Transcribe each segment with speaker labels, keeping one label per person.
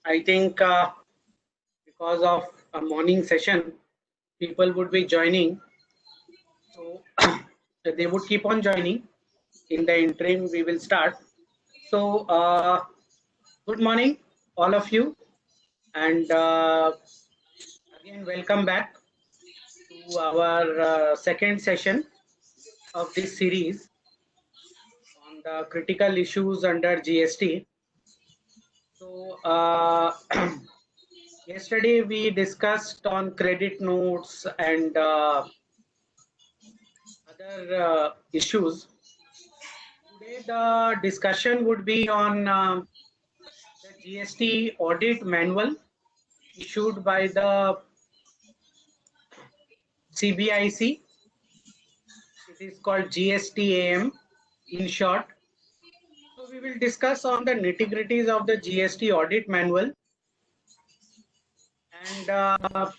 Speaker 1: I think because of a morning session, people would be joining. So they would keep on joining. In the interim, we will start. So good morning, all of you. And again, welcome back to our second session of this series on the critical issues under GST. So yesterday we discussed on credit notes and other issues. Today the discussion would be on the GST audit manual issued by the CBIC. It is called GSTAM in short. So we will discuss on the nitty-gritties of the GST audit manual, and thereafter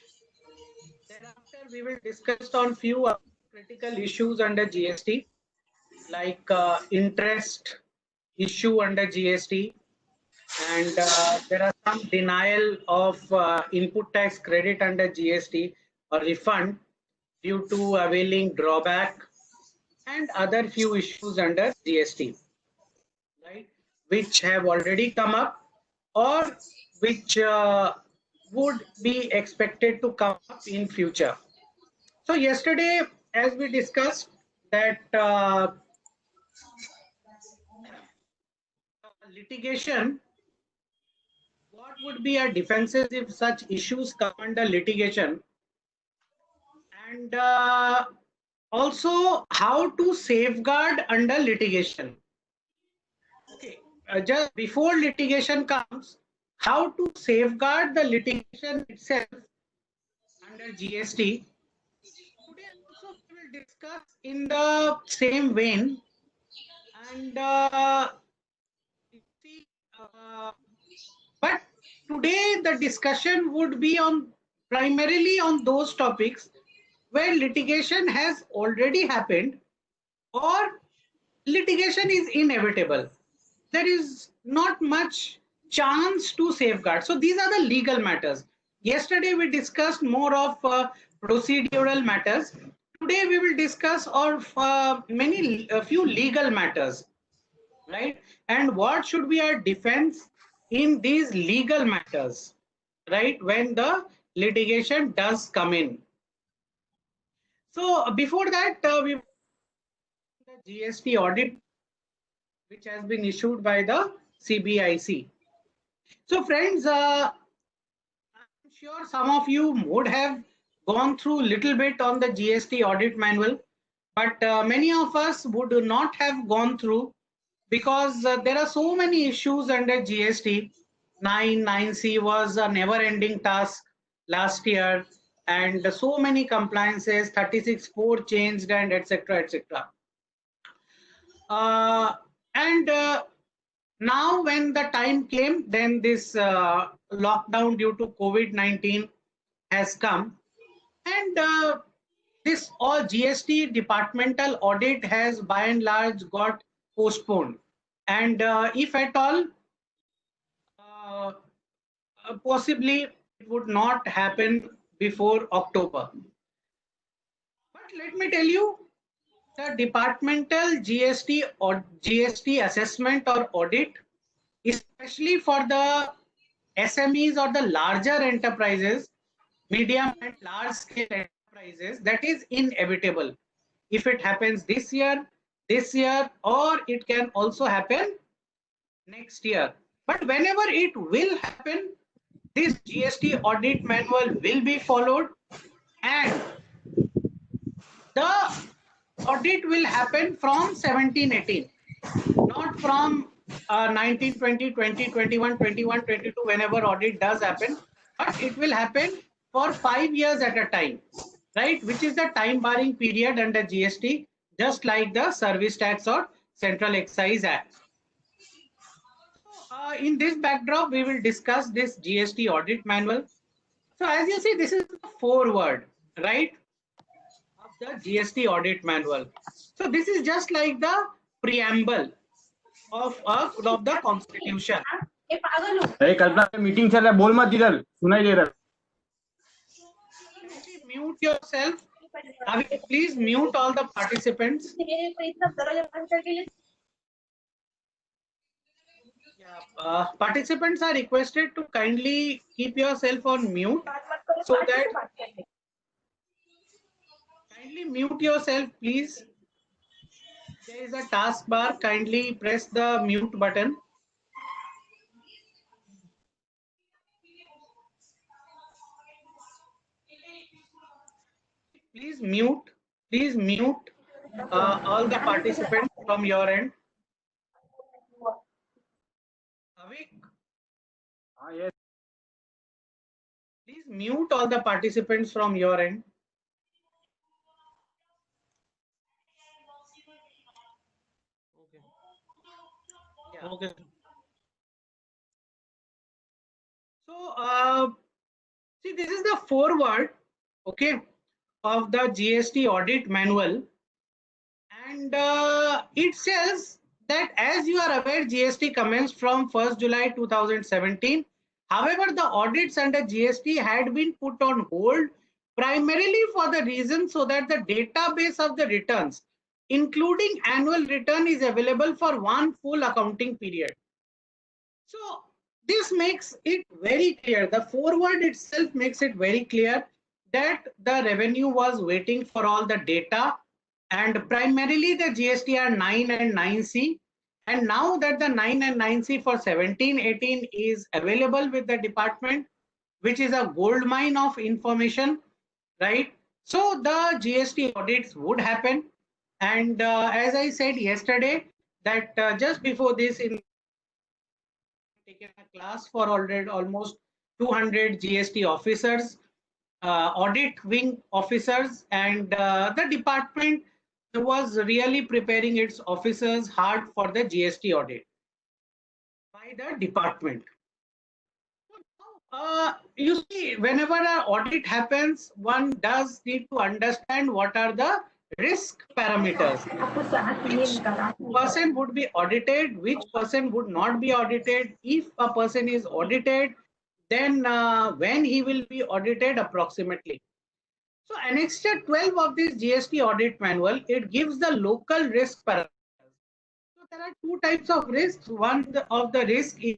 Speaker 1: we will discuss on few critical issues under GST, like interest issue under GST, and there are some denial of input tax credit under GST or refund due to availing drawback, and other few issues under GST, right, which have already come up or which would be expected to come up in future. So yesterday, as we discussed, that litigation, what would be our defenses if such issues come under litigation, and also how to safeguard under litigation. Okay, just before litigation comes, how to safeguard the litigation itself under GST. Today also we will discuss in the same vein, and see, but today the discussion would be on primarily on those topics where litigation has already happened or litigation is inevitable. There is not much chance to safeguard. So these are the legal matters. Yesterday we discussed more of procedural matters. Today we will discuss of a few legal matters, right? And what should be our defense in these legal matters, right, when the litigation does come in. So before that, we the GST audit which has been issued by the CBIC. So friends, I'm sure some of you would have gone through a little bit on the GST audit manual, but many of us would not have gone through because there are so many issues under GST. 9(c) was a never-ending task last year, and so many compliances, 36(4) changed, and etc. etc. And now when the time came, then this lockdown due to COVID-19 has come, and this all GST departmental audit has by and large got postponed, and if at all, possibly it would not happen before October. But let me tell you, the departmental GST or GST assessment or audit, especially for the SMEs or the larger enterprises, medium and large scale enterprises, that is inevitable. If it happens this year, or it can also happen next year. But whenever it will happen, this GST audit manual will be followed, and the audit will happen from 17-18, not from 19-20, 20-21, 21-22, whenever audit does happen, but it will happen for 5 years at a time, right, which is the time barring period under GST, just like the Service Tax or Central Excise Act. So, in this backdrop, we will discuss this GST audit manual. So as you see, this is the foreword, right, of the GST audit manual. So this is just like the preamble of the Constitution.
Speaker 2: अरे कल्पना meeting चल रहा है, बोल मत, इधर सुनाई दे रहा है.
Speaker 1: Kindly mute yourself. Please mute all the participants. Yeah, participants are requested to kindly keep yourself on mute so that kindly mute yourself, please. There is a taskbar. Kindly press the mute button. Please mute all the participants from your end. Avik,
Speaker 2: Yes.
Speaker 1: please mute all the participants from your end. Okay. Yeah. Okay. So, see, this is the foreword, okay, of the GST audit manual, and it says that, as you are aware, GST commenced from 1st July 2017. However, the audits under GST had been put on hold primarily for the reason so that the database of the returns, including annual return, is available for one full accounting period. So this makes it very clear. The foreword itself makes it very clear that the revenue was waiting for all the data, and primarily the GSTR 9 and 9C. And now that the 9 and 9C for 17-18 is available with the department, which is a gold mine of information, right? So the GST audits would happen. And as I said yesterday, that just before this, in taken a class for already almost 200 GST officers, audit wing officers, and the department was really preparing its officers hard for the GST audit by the department. You see, whenever an audit happens, one does need to understand what are the risk parameters. Which person would be audited, which person would not be audited. If a person is audited, then when he will be audited approximately. So Annexure 12 of this GST audit manual, it gives the local risk parameters. So there are two types of risks. One of the risk is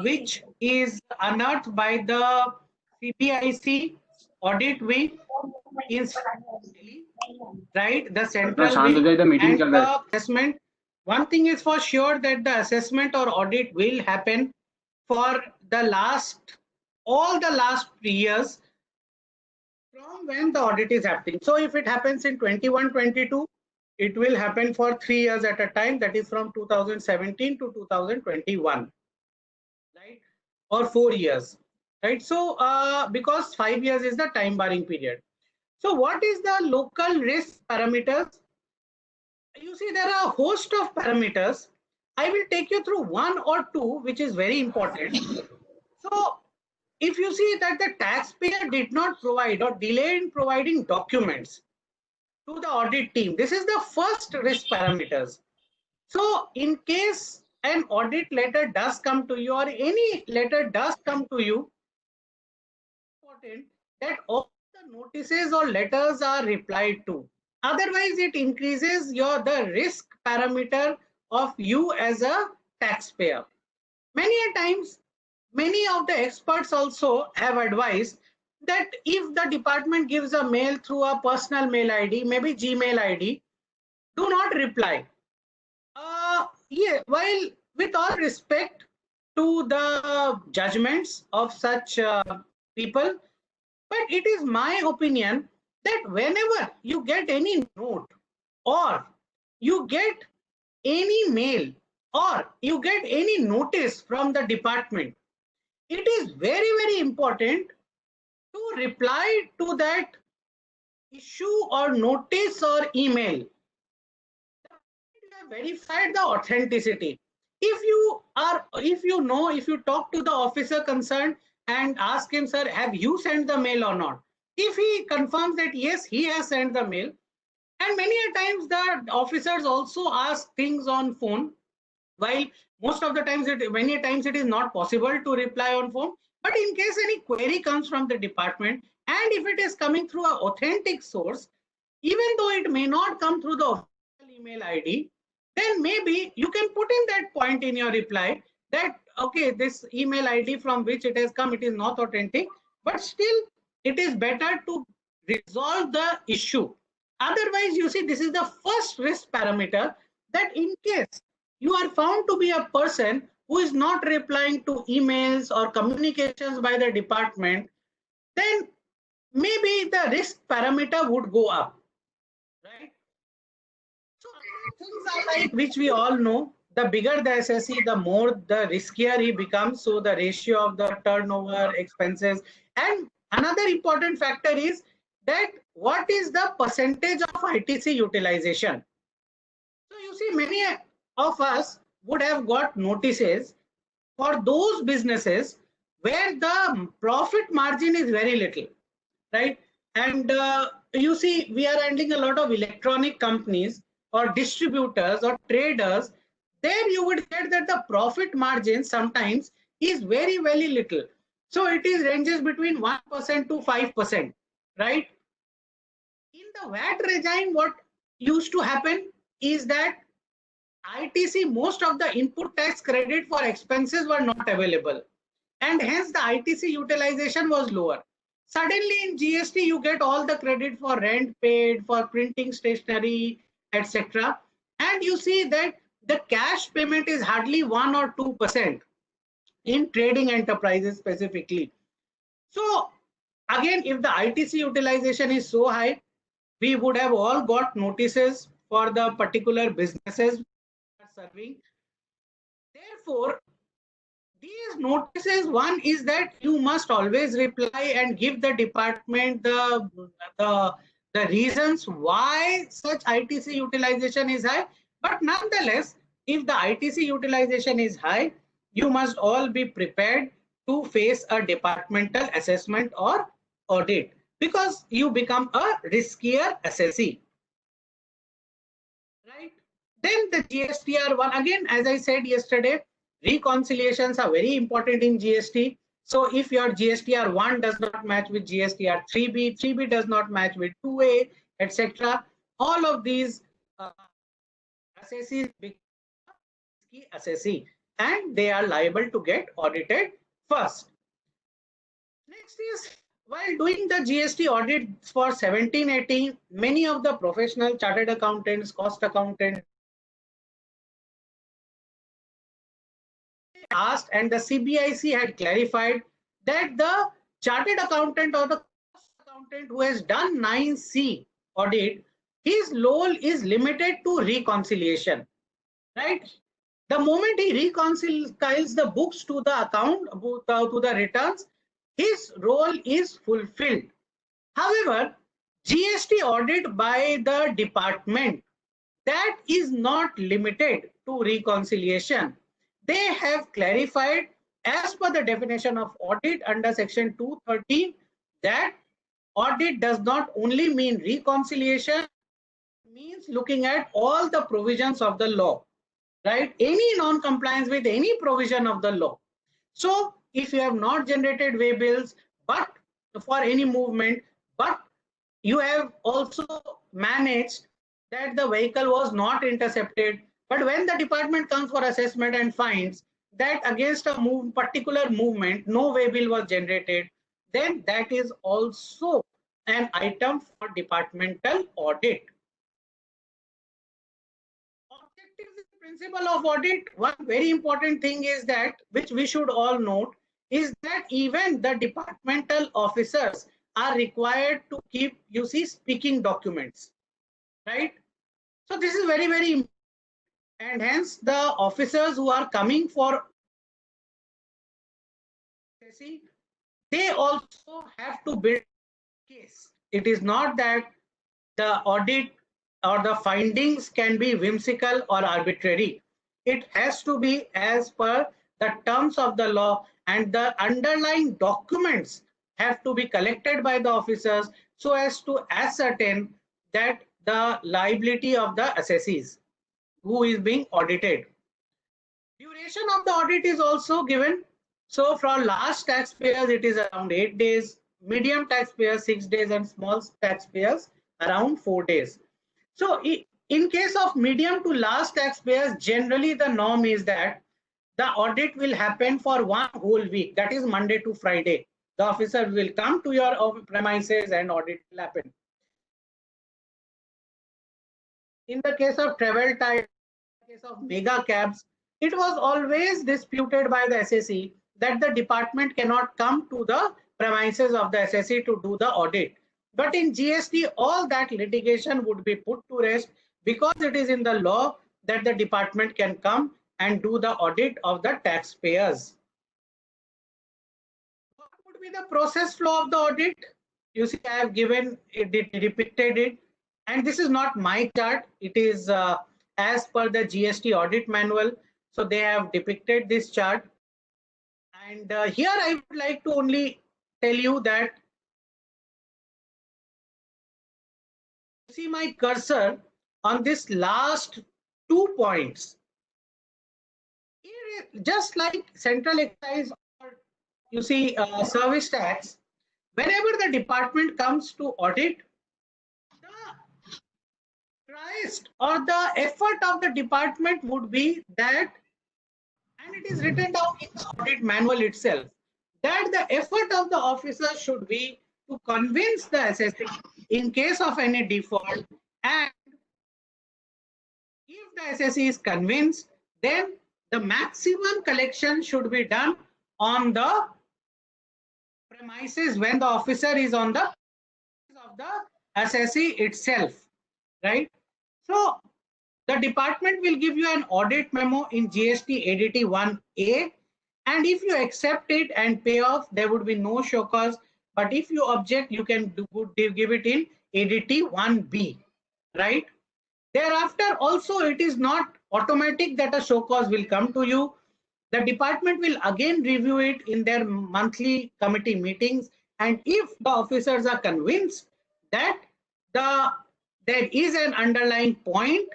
Speaker 1: which is unearthed by the CPIC audit wing in Delhi, right? The central wing and the assessment. One thing is for sure that the assessment or audit will happen for the all the last 3 years from when the audit is happening. So if it happens in 21-22, it will happen for 3 years at a time, that is from 2017 to 2021, right? Or 4 years, right? So because 5 years is the time barring period. So what is the local risk parameters? You see, there are a host of parameters. I will take you through one or two, which is very important. So if you see that the taxpayer did not provide or delay in providing documents to the audit team, this is the first risk parameters. So in case an audit letter does come to you or any letter does come to you, important that all the notices or letters are replied to. Otherwise, it increases the risk parameter of you as a taxpayer. Many a times, many of the experts also have advised that if the department gives a mail through a personal mail ID, maybe Gmail ID, do not reply. Yeah, while with all respect to the judgments of such people, but it is my opinion that whenever you get any note or you get any mail or you get any notice from the department, it is very, very important to reply to that issue or notice or email. You have verified the authenticity. If you talk to the officer concerned and ask him, sir, have you sent the mail or not? If he confirms that yes, he has sent the mail, and many a times the officers also ask things on phone, While most of the times, many times it is not possible to reply on phone. But in case any query comes from the department, and if it is coming through an authentic source, even though it may not come through the official email ID, then maybe you can put in that point in your reply that, okay, this email ID from which it has come, it is not authentic, but still it is better to resolve the issue. Otherwise, you see, this is the first risk parameter, that in case you are found to be a person who is not replying to emails or communications by the department, then maybe the risk parameter would go up, right? So things are like, which we all know, the bigger the SSE, the more the riskier he becomes. So the ratio of the turnover, expenses, and another important factor is that what is the percentage of ITC utilization. So you see, many of us would have got notices for those businesses where the profit margin is very little, right? And you see, we are handling a lot of electronic companies or distributors or traders. There you would get that the profit margin sometimes is very, very little. So it is ranges between 1% to 5%, right? In the VAT regime, what used to happen is that ITC, most of the input tax credit for expenses were not available, and hence the ITC utilization was lower. Suddenly in GST, you get all the credit for rent paid, for printing stationery, etc. And you see that the cash payment is hardly 1 or 2% in trading enterprises specifically. So again, if the ITC utilization is so high, we would have all got notices for the particular businesses we are serving. Therefore, these notices, one is that you must always reply and give the department the reasons why such ITC utilization is high. But nonetheless, if the ITC utilization is high, you must all be prepared to face a departmental assessment or audit, because you become a riskier assessee, right? Then the GSTR 1, again, as I said yesterday, reconciliations are very important in GST. So if your GSTR 1 does not match with GSTR 3B, 3B does not match with 2A, etc., all of these assessees become key assessee, and they are liable to get audited first. Next is, while doing the GST audit for 17-18, many of the professional chartered accountants, cost accountants asked, and the CBIC had clarified that the chartered accountant or the cost accountant who has done 9C audit, his role is limited to reconciliation, right? The moment he reconciles the books to the account, to the returns, his role is fulfilled. However, GST audit by the department, that is not limited to reconciliation. They have clarified, as per the definition of audit under section 213, that audit does not only mean reconciliation, it means looking at all the provisions of the law, right? Any non-compliance with any provision of the law. So if you have not generated way bills, but for any movement, but you have also managed that the vehicle was not intercepted, but when the department comes for assessment and finds that against a particular movement no way bill was generated, then that is also an item for departmental audit. Objectives and principle of audit, one very important thing is that, which we should all note, is that even the departmental officers are required to keep, you see, speaking documents, right? So this is very, very important. And hence the officers who are coming for, they also have to build a case. It is not that the audit or the findings can be whimsical or arbitrary. It has to be as per the terms of the law, and the underlying documents have to be collected by the officers so as to ascertain that the liability of the assessees who is being audited. Duration of the audit is also given. So for large taxpayers, it is around 8 days, medium taxpayers 6 days, and small taxpayers around 4 days. So in case of medium to large taxpayers, generally the norm is that the audit will happen for one whole week. That is Monday to Friday. The officer will come to your premises and audit will happen. In the case of travel time, in the case of mega cabs, it was always disputed by the SSE that the department cannot come to the premises of the SSE to do the audit. But in GST, all that litigation would be put to rest because it is in the law that the department can come and do the audit of the taxpayers. What would be the process flow of the audit? You see, I have given it, depicted it, and this is not my chart. It is as per the GST audit manual. So they have depicted this chart. And here I would like to only tell you that, see my cursor on this last 2 points. Just like central excise or you see service tax, whenever the department comes to audit, the Christ or the effort of the department would be that, and it is written down in the audit manual itself, that the effort of the officer should be to convince the assessee in case of any default, and if the assessee is convinced, then the maximum collection should be done on the premises when the officer is on the of the assessee itself, right? So the department will give you an audit memo in GST ADT 1A, and if you accept it and pay off, there would be no show cause. But if you object, you can give it in ADT 1B, right? Thereafter, also, it is not automatic that a show cause will come to you. The department will again review it in their monthly committee meetings, and if the officers are convinced that there is an underlying point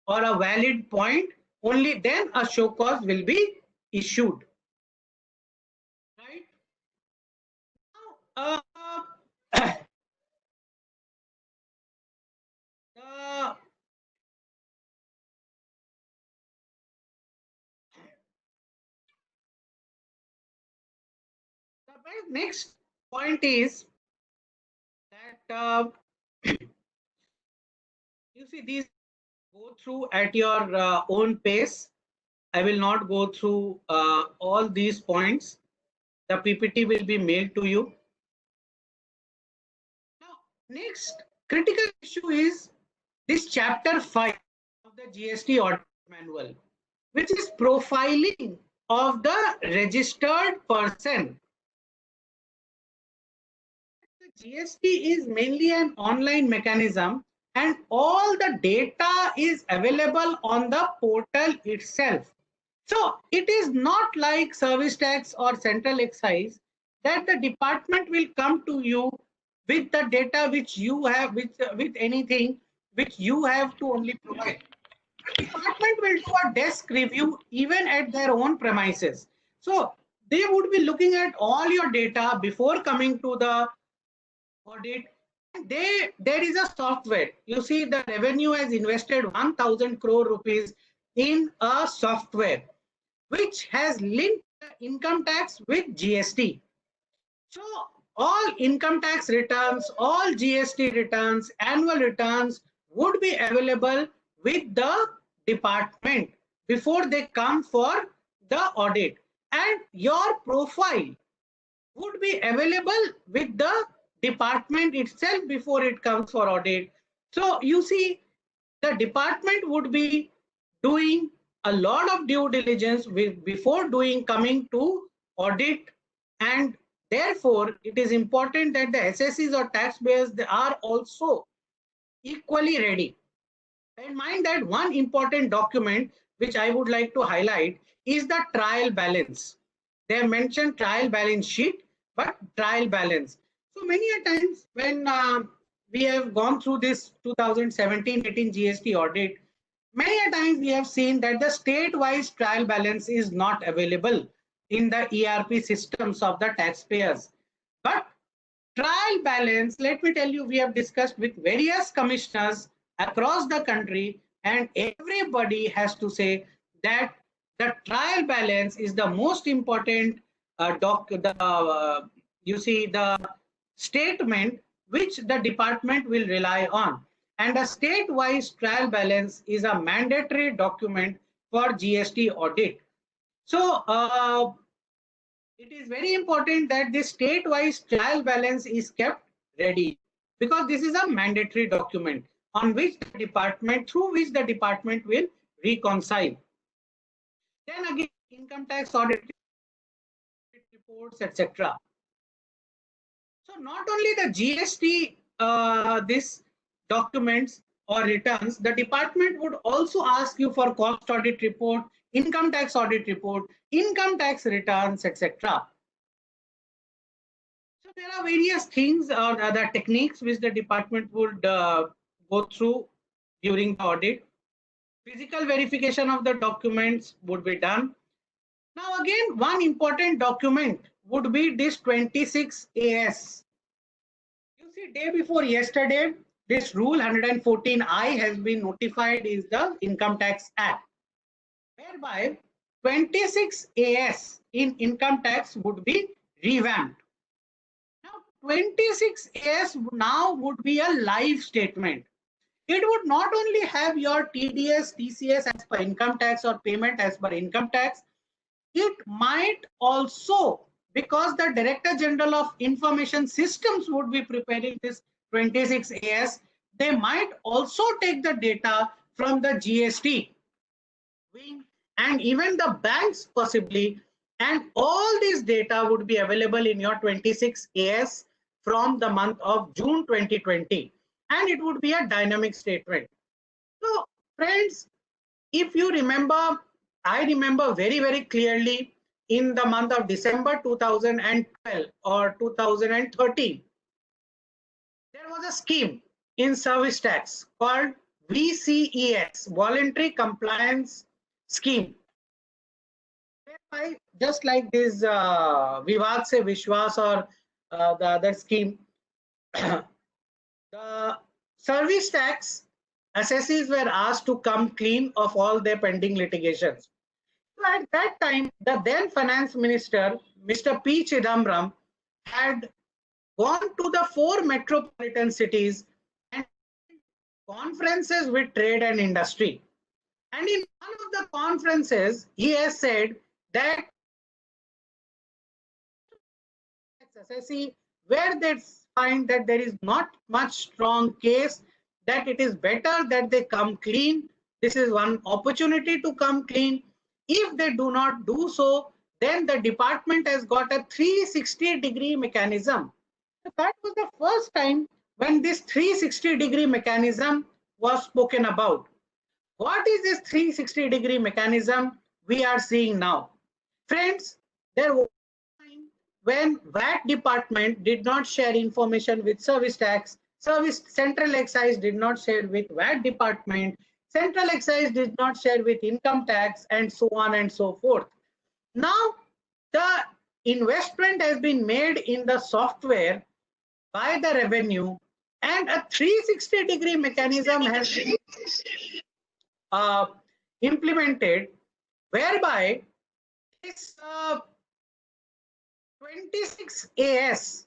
Speaker 1: or a valid point, only then a show cause will be issued. Right? Now, the next point is that you see these go through at your own pace. I will not go through all these points. The PPT will be mailed to you. Now, next critical issue is this chapter 5 of the GST audit manual, which is profiling of the registered person. The GST is mainly an online mechanism, and all the data is available on the portal itself. So it is not like service tax or central excise that the department will come to you with the data which you have, with anything which you have to only provide. The department will do a desk review even at their own premises. So they would be looking at all your data before coming to the audit. There is a software. You see, the revenue has invested 1,000 crore rupees in a software which has linked the income tax with GST. So all income tax returns, all GST returns, annual returns would be available with the department before they come for the audit, and your profile would be available with the department itself before it comes for audit. So you see, the department would be doing a lot of due diligence before coming to audit, and therefore it is important that the assessees or taxpayers, they are also equally ready. Bear in mind that one important document which I would like to highlight is the trial balance. They have mentioned trial balance sheet, but trial balance. So many a times when we have gone through this 2017-18 GST audit, Many a times we have seen that the state-wise trial balance is not available in the ERP systems of the taxpayers. But trial balance, let me tell you, we have discussed with various commissioners across the country, and everybody has to say that the trial balance is the most important you see the statement which the department will rely on. And a state-wise trial balance is a mandatory document for GST audit. So it is very important that this state-wise trial balance is kept ready, because this is a mandatory document on which the department, through which the department will reconcile. Then again, income tax audit reports, etc. So not only the GST, this documents or returns, the department would also ask you for cost audit report, income tax audit report, income tax returns, etc. So there are various things or other techniques which the department would go through during the audit. Physical verification of the documents would be done. Now again, one important document would be this 26 AS. You see, day before yesterday, this rule 114I has been notified is the Income Tax Act, whereby 26 AS in income tax would be revamped. Now 26 AS now would be a live statement. It would not only have your TDS, TCS as per income tax or payment as per income tax, it might also, because the Director General of Information Systems would be preparing this 26 AS, they might also take the data from the GST wing and even the banks possibly, and all this data would be available in your 26 AS from the month of June 2020, and it would be a dynamic statement. So friends, if you remember, I remember very, very clearly in the month of December 2012 or 2013, there was a scheme in service tax called VCES, Voluntary Compliance Scheme. Whereby, just like this Vivad Se Vishwas or the other scheme, the service tax assessees were asked to come clean of all their pending litigations. So at that time, the then finance minister, Mr. P. Chidambaram, had gone to the 4 metropolitan cities and conferences with trade and industry. And in one of the conferences, he has said that assessee, where they find that there is not much strong case, that it is better that they come clean. This is one opportunity to come clean. If they do not do so, then the department has got a 360-degree mechanism. So that was the first time when this 360-degree mechanism was spoken about. What is this 360-degree mechanism we are seeing now? Friends, there was a time when VAT department did not share information with service tax, Central Excise did not share with VAT department, Central Excise did not share with income tax, and so on and so forth. Now, the investment has been made in the software by the revenue, and a 360-degree mechanism has been implemented, whereby this 26 AS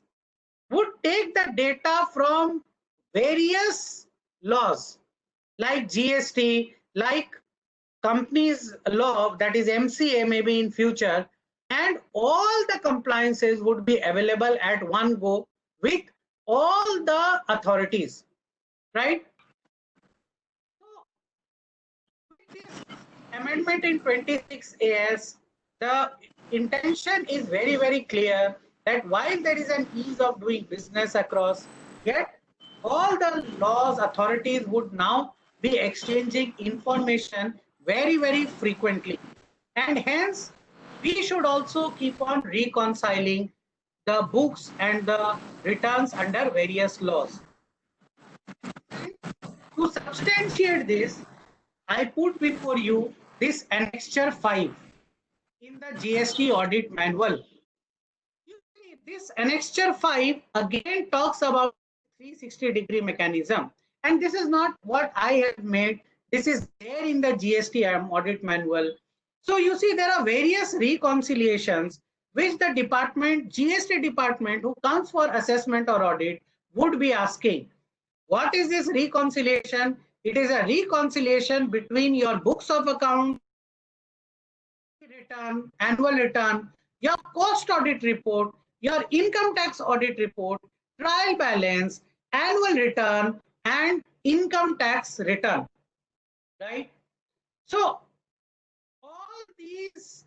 Speaker 1: would take the data from various laws like GST, like companies law, that is MCA maybe in future, and all the compliances would be available at one go with all the authorities, right? So with this amendment in 26 AS, the intention is very, very clear that while there is an ease of doing business across, yet all the laws authorities would now be exchanging information very, very frequently. And hence, we should also keep on reconciling the books and the returns under various laws. To substantiate this, I put before you this Annexure 5 in the GST audit manual. You see, this Annexure 5 again talks about 360-degree mechanism. And this is not what I have made. This is there in the GST audit manual. So you see, there are various reconciliations which the department, GST department, who comes for assessment or audit would be asking. What is this reconciliation? It is a reconciliation between your books of account, return, annual return, your cost audit report, your income tax audit report, trial balance, annual return, and income tax return, right? So all these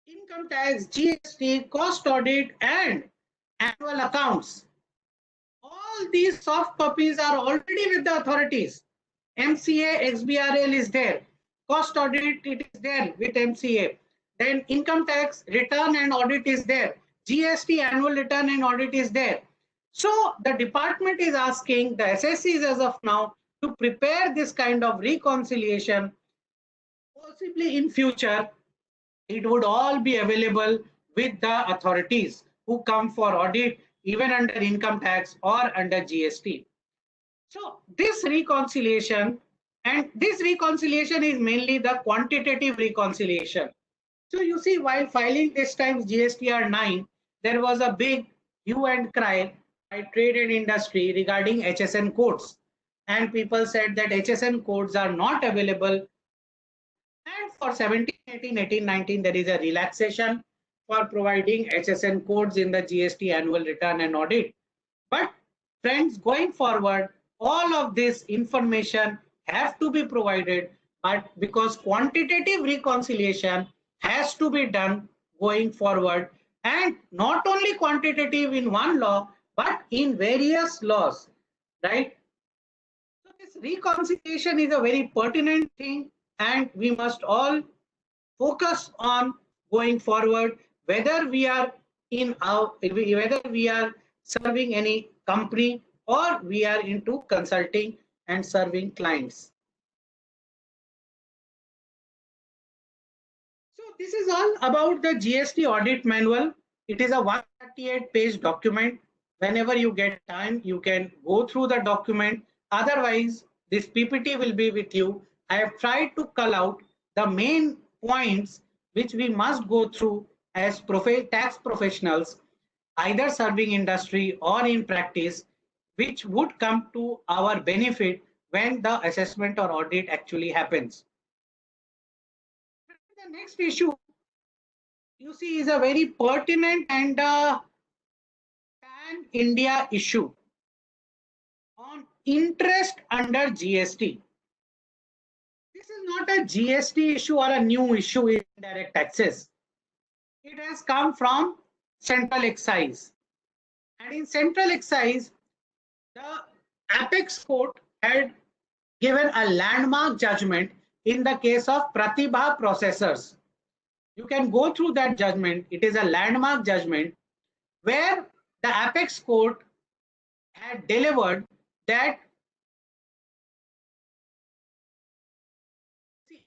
Speaker 1: income tax, GST, cost audit, and annual accounts, all these soft copies are already with the authorities. MCA, XBRL is there. Cost audit, it is there with MCA. Then income tax return and audit is there. GST annual return and audit is there. So the department is asking the SSCs as of now to prepare this kind of reconciliation. Possibly in future, it would all be available with the authorities who come for audit, even under income tax or under GST. So this reconciliation, and this reconciliation is mainly the quantitative reconciliation. So you see, while filing this time's GSTR 9, there was a big hue and cry by trade and industry regarding HSN codes. And people said that HSN codes are not available. And for 17, 18, 18, 19, there is a relaxation for providing HSN codes in the GST annual return and audit. But friends, going forward, all of this information have to be provided, but because quantitative reconciliation has to be done going forward, and not only quantitative in one law, but in various laws, right? So this reconciliation is a very pertinent thing, and we must all focus on going forward, whether we are whether we are serving any company or we are into consulting and serving clients. So this is all about the GST audit manual. It is a 138-page document. Whenever you get time, you can go through the document. Otherwise, this PPT will be with you. I have tried to call out the main points which we must go through as tax professionals, either serving industry or in practice, which would come to our benefit when the assessment or audit actually happens. The next issue you see is a very pertinent and pan-India issue on interest under GST. This is not a GST issue or a new issue in indirect taxes. It has come from Central Excise. And in Central Excise, the Apex Court had given a landmark judgment in the case of Pratibha Processors. You can go through that judgment. It is a landmark judgment where the Apex Court had delivered that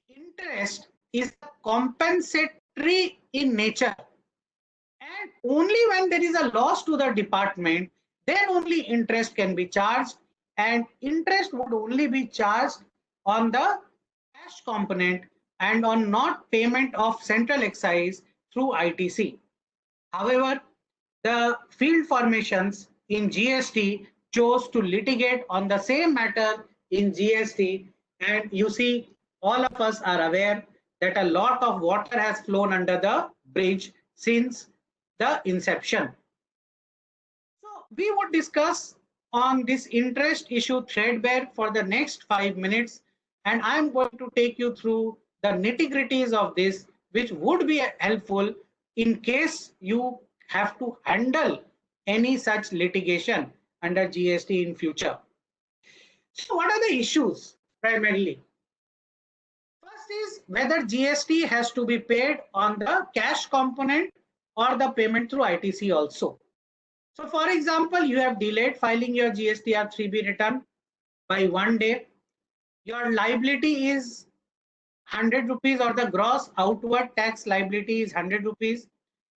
Speaker 1: interest is compensatory in nature, and only when there is a loss to the department, then only interest can be charged, and interest would only be charged on the cash component and on not payment of Central Excise through ITC. However, the field formations in GST chose to litigate on the same matter in GST, and you see, all of us are aware that a lot of water has flown under the bridge since the inception. So we would discuss on this interest issue threadbare for the next 5 minutes, and I'm going to take you through the nitty-gritties of this, which would be helpful in case you have to handle any such litigation under GST in future. So what are the issues primarily? First is whether GST has to be paid on the cash component or the payment through ITC also. So for example, you have delayed filing your GSTR 3B return by 1 day. your liability is 100 rupees or the gross outward tax liability is 100 rupees.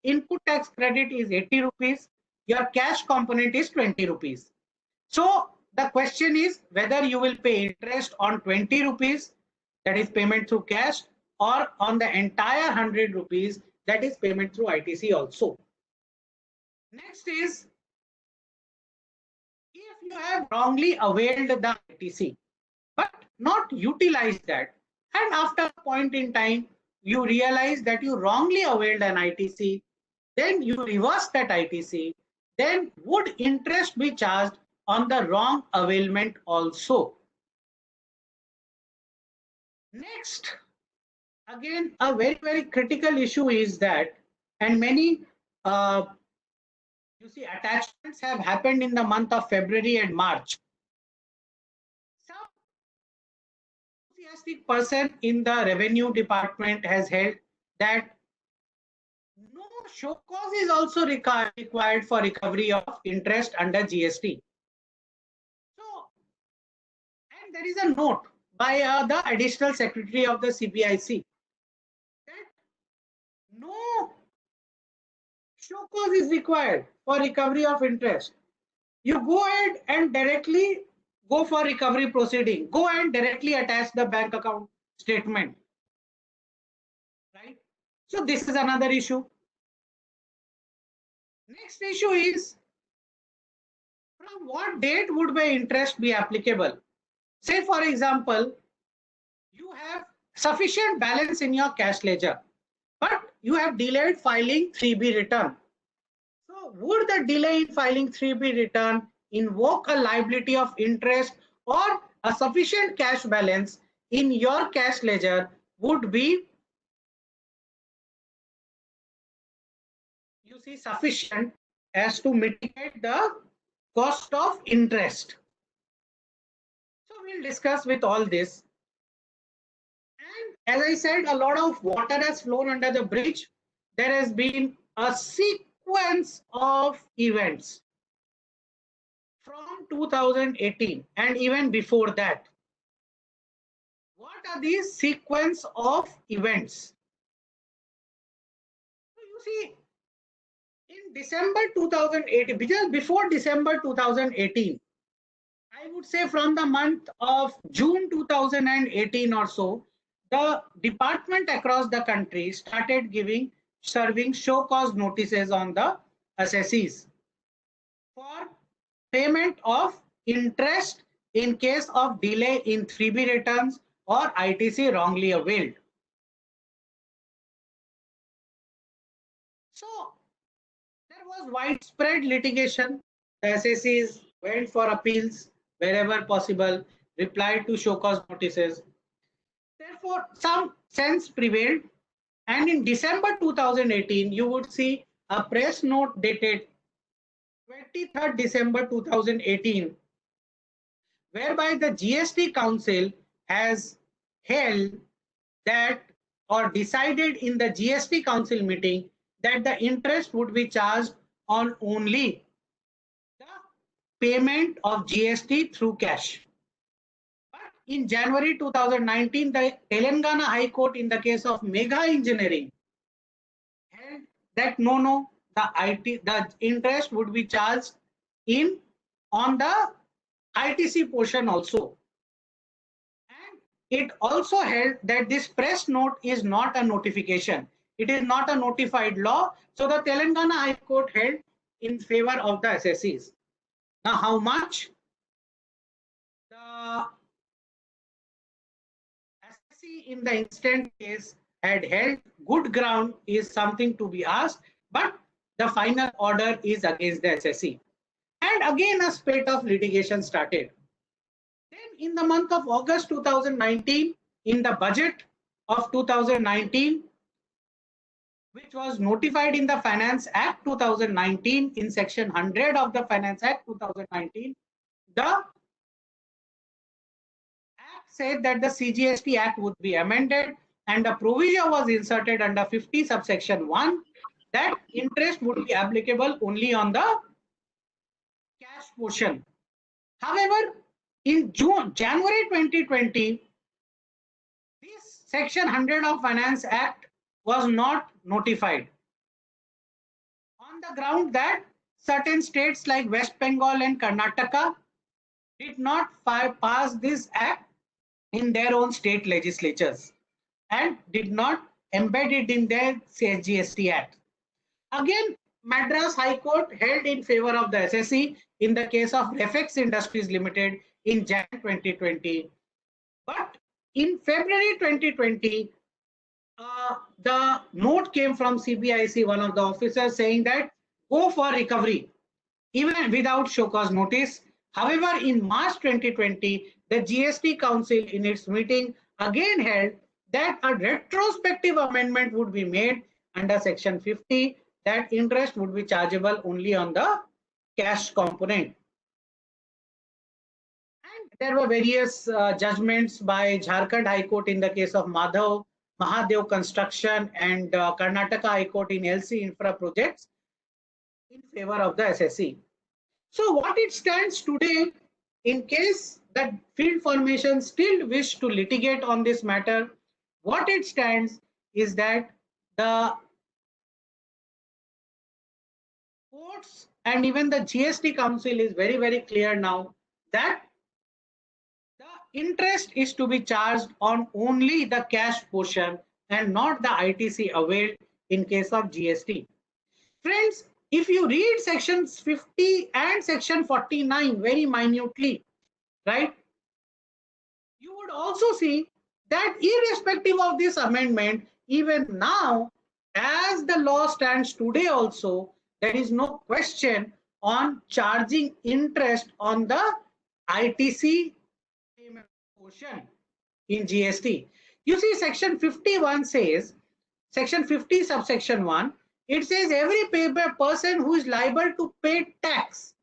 Speaker 1: Input tax credit is 80 rupees. Your cash component is 20 rupees. So the question is whether you will pay interest on 20 rupees, that is payment through cash, or on the entire 100 rupees, that is payment through ITC also. Next is, if you have wrongly availed the ITC but not utilized that, and after a point in time you realize that you wrongly availed an ITC, then you reverse that ITC, then would interest be charged on the wrong availment also? Next, again, a very critical issue is that, and many you see attachments have happened in the month of February and March. Some enthusiastic person in the revenue department has held that no show cause is also required for recovery of interest under GST. So, and there is a note by the additional secretary of the CBIC that no show cause is required for recovery of interest. You go ahead and directly go for recovery proceeding. Go and directly attach the bank account statement. Right? So this is another issue. Next issue is, from what date would my interest be applicable? Say for example, you have sufficient balance in your cash ledger, but you have delayed filing 3B return. So would the delay in filing 3B return invoke a liability of interest, or a sufficient cash balance in your cash ledger would be, you see, sufficient as to mitigate the cost of interest? So we'll discuss with all this. And as I said, a lot of water has flown under the bridge. There has been a sequence of events from 2018 and even before that. What are these sequence of events? So you see, in December 2018, just before December 2018, I would say from the month of June 2018 or so, the department across the country started serving show cause notices on the assessees for payment of interest in case of delay in 3B returns or ITC wrongly availed. So there was widespread litigation. The assessees went for appeals wherever possible, replied to show cause notices. Therefore, some sense prevailed, and in December 2018, you would see a press note dated 23rd December 2018, whereby the GST Council has held that, or decided in the GST Council meeting, that the interest would be charged on only the payment of GST through cash. But in January 2019, the Telangana High Court in the case of Mega Engineering held that no, the interest would be charged on the ITC portion also. And it also held that this press note is not a notification. It is not a notified law. So the Telangana High Court held in favor of the assessees. Now, how much the assessee in the instant case had held good ground is something to be asked, but the final order is against the assessee. And again, a spate of litigation started. Then in the month of August 2019, in the budget of 2019, which was notified in the Finance Act 2019, in section 100 of the Finance Act 2019, the Act said that the CGST Act would be amended, and a provision was inserted under 50 subsection 1 that interest would be applicable only on the cash portion. However, in January 2020, this Section 100 of Finance Act was not notified on the ground that certain states like West Bengal and Karnataka did not pass this act in their own state legislatures and did not embed it in their GST Act. Again, Madras High Court held in favor of the SSE in the case of Refex Industries Limited in Jan 2020. But in February 2020, the note came from CBIC, one of the officers, saying that go for recovery, even without show cause notice. However, in March 2020, the GST Council in its meeting again held that a retrospective amendment would be made under Section 50, that interest would be chargeable only on the cash component. And there were various judgments by Jharkhand High Court in the case of Mahadev Construction and Karnataka High Court in LC Infra Projects in favor of the SSE. So what it stands today, in case that field formation still wish to litigate on this matter, what it stands is that the courts and even the GST Council is very, very clear now that the interest is to be charged on only the cash portion and not the ITC availed in case of GST. Friends, if you read sections 50 and section 49 very minutely, right, you would also see that irrespective of this amendment, even now, as the law stands today also, there is no question on charging interest on the ITC payment portion in GST. You see, section 51 says, section 50 subsection 1, it says every person who is liable to pay tax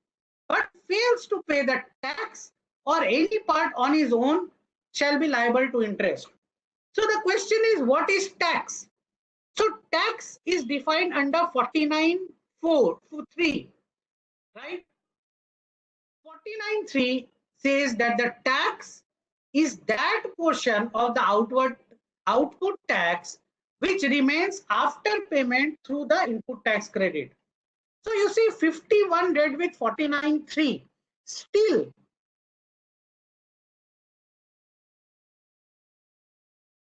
Speaker 1: but fails to pay the tax or any part on his own shall be liable to interest. So the question is, what is tax? So tax is defined under 49(4)(3), right? 49(3) says that the tax is that portion of the output tax which remains after payment through the input tax credit. So you see, 51 read with 49(3) still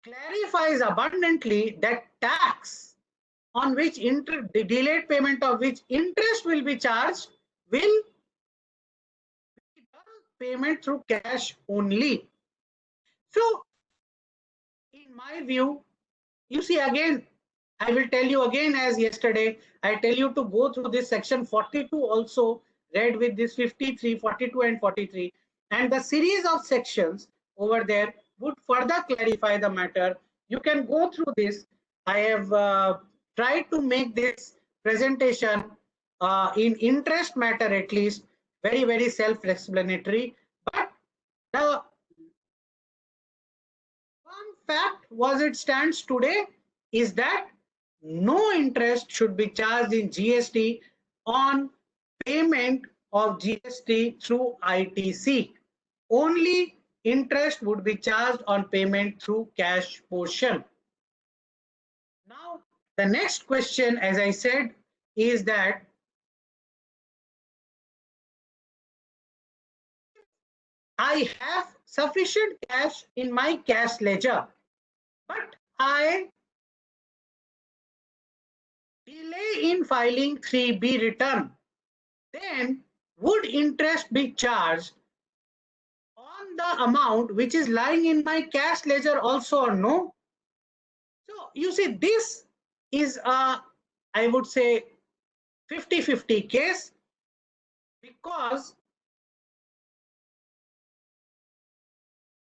Speaker 1: clarifies abundantly that tax on which the delayed payment of which interest will be charged will be payment through cash only. So in my view, you see, again, I will tell you again as yesterday, I tell you to go through this section 42 also read with this 53, 42 and 43, and the series of sections over there would further clarify the matter. You can go through this. I have tried to make this presentation in interest matter at least very, very self-explanatory, but the one fact was it stands today is that no interest should be charged in GST on payment of GST through ITC. Only interest would be charged on payment through cash portion. Now, the next question, as I said, is that I have sufficient cash in my cash ledger, but I delay in filing 3B return, then would interest be charged on the amount which is lying in my cash ledger also or no? So you see, this is a, I would say, 50-50 case, because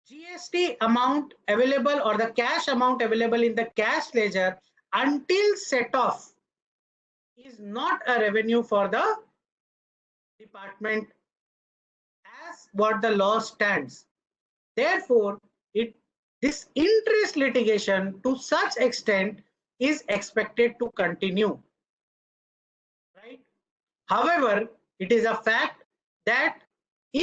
Speaker 1: GST amount available or the cash amount available in the cash ledger until set off is not a revenue for the department as what the law stands. Therefore, this interest litigation to such extent is expected to continue, right? However, it is a fact that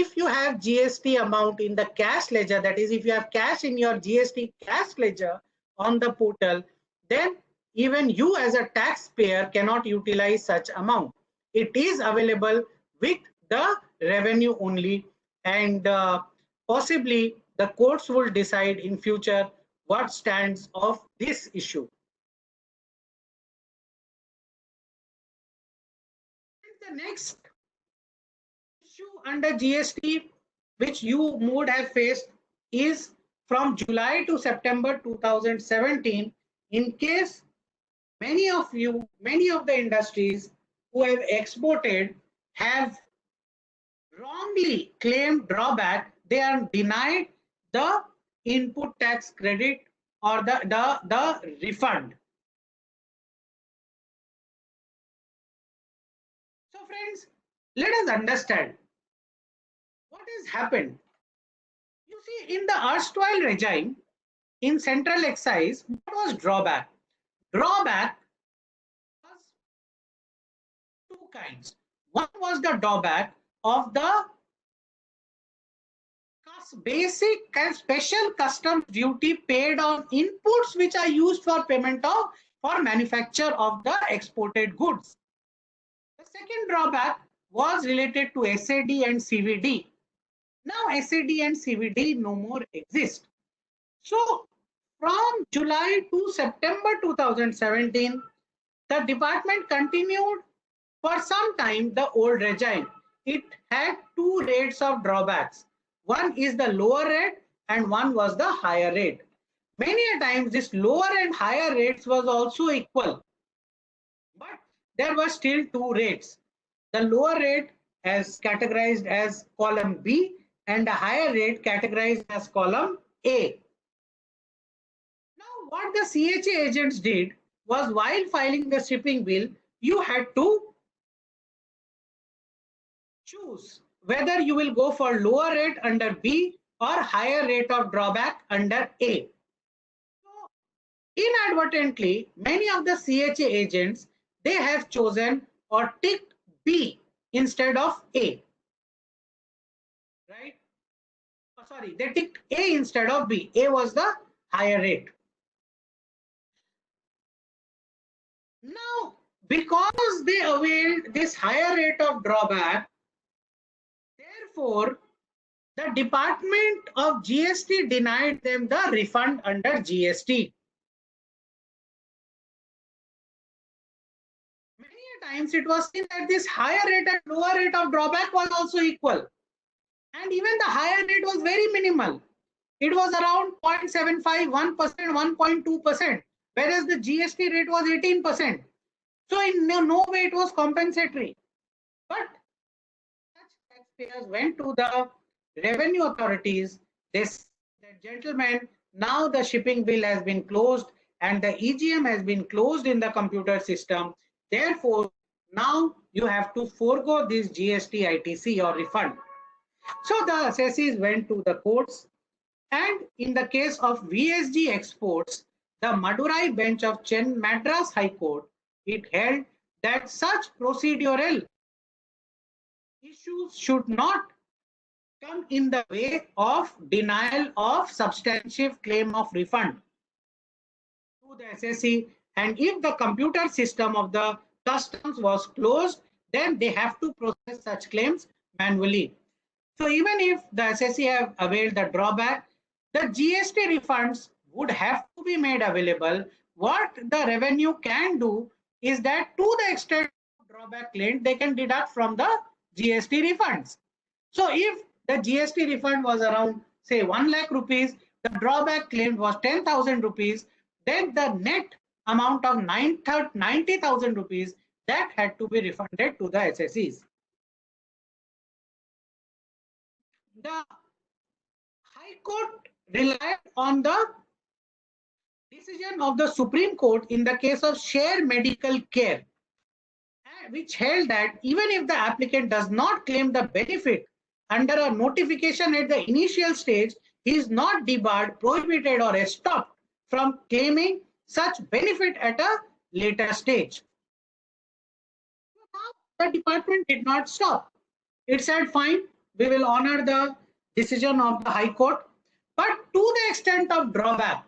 Speaker 1: if you have GST amount in the cash ledger, that is, if you have cash in your GST cash ledger on the portal, then even you as a taxpayer cannot utilize such amount. It is available with the revenue only, and possibly the courts will decide in future what stands of this issue. The next issue under GST which you would have faced is from July to September 2017. In case many of the industries who have exported have wrongly claimed drawback, they are denied the input tax credit or the refund. So friends, let us understand what has happened. You see, in the erstwhile regime, in central excise, what was drawback? Drawback was two kinds. One was the drawback of the basic and special customs duty paid on inputs which are used for payment of for manufacture of the exported goods. The second drawback was related to SAD and CVD. Now SAD and CVD no more exist. So from July to September 2017, the department continued for some time the old regime. It had two rates of drawbacks. One is the lower rate and one was the higher rate. Many a times this lower and higher rates was also equal, but there were still two rates. The lower rate is categorized as column B and the higher rate categorized as column A. Now what the CHA agents did was, while filing the shipping bill, you had to choose whether you will go for lower rate under B or higher rate of drawback under A. So inadvertently, many of the CHA agents, they have chosen or ticked B instead of A. Right? Oh, sorry, they ticked A instead of B. A was the higher rate. Now, because they availed this higher rate of drawback, therefore, the Department of GST denied them the refund under GST. Many times it was seen that this higher rate and lower rate of drawback was also equal. And even the higher rate was very minimal. It was around 0.75, 1%, 1.2%, whereas the GST rate was 18%. So in no way it was compensatory. But such taxpayers went to the revenue authorities. They said, gentlemen, now the shipping bill has been closed and the EGM has been closed in the computer system. Therefore, now you have to forego this GST ITC or refund. So the assessees went to the courts, and in the case of VSG exports, the Madurai bench of Madras High Court, it held that such procedural issues should not come in the way of denial of substantive claim of refund to the assessee. And if the computer system of the customs was closed, then they have to process such claims manually. So even if the assessee have availed the drawback, the GST refunds would have to be made available. What the revenue can do is that to the extent of drawback claimed, they can deduct from the GST refunds. So if the GST refund was around, say, 1 lakh rupees, the drawback claimed was 10,000 rupees, then the net amount of 90,000 rupees that had to be refunded to the assessees. The High Court relied on the decision of the Supreme Court in the case of Share Medical Care, which held that even if the applicant does not claim the benefit under a notification at the initial stage, he is not debarred, prohibited, or stopped from claiming such benefit at a later stage. Now, the department did not stop. It said, fine, we will honor the decision of the High Court. But to the extent of drawback,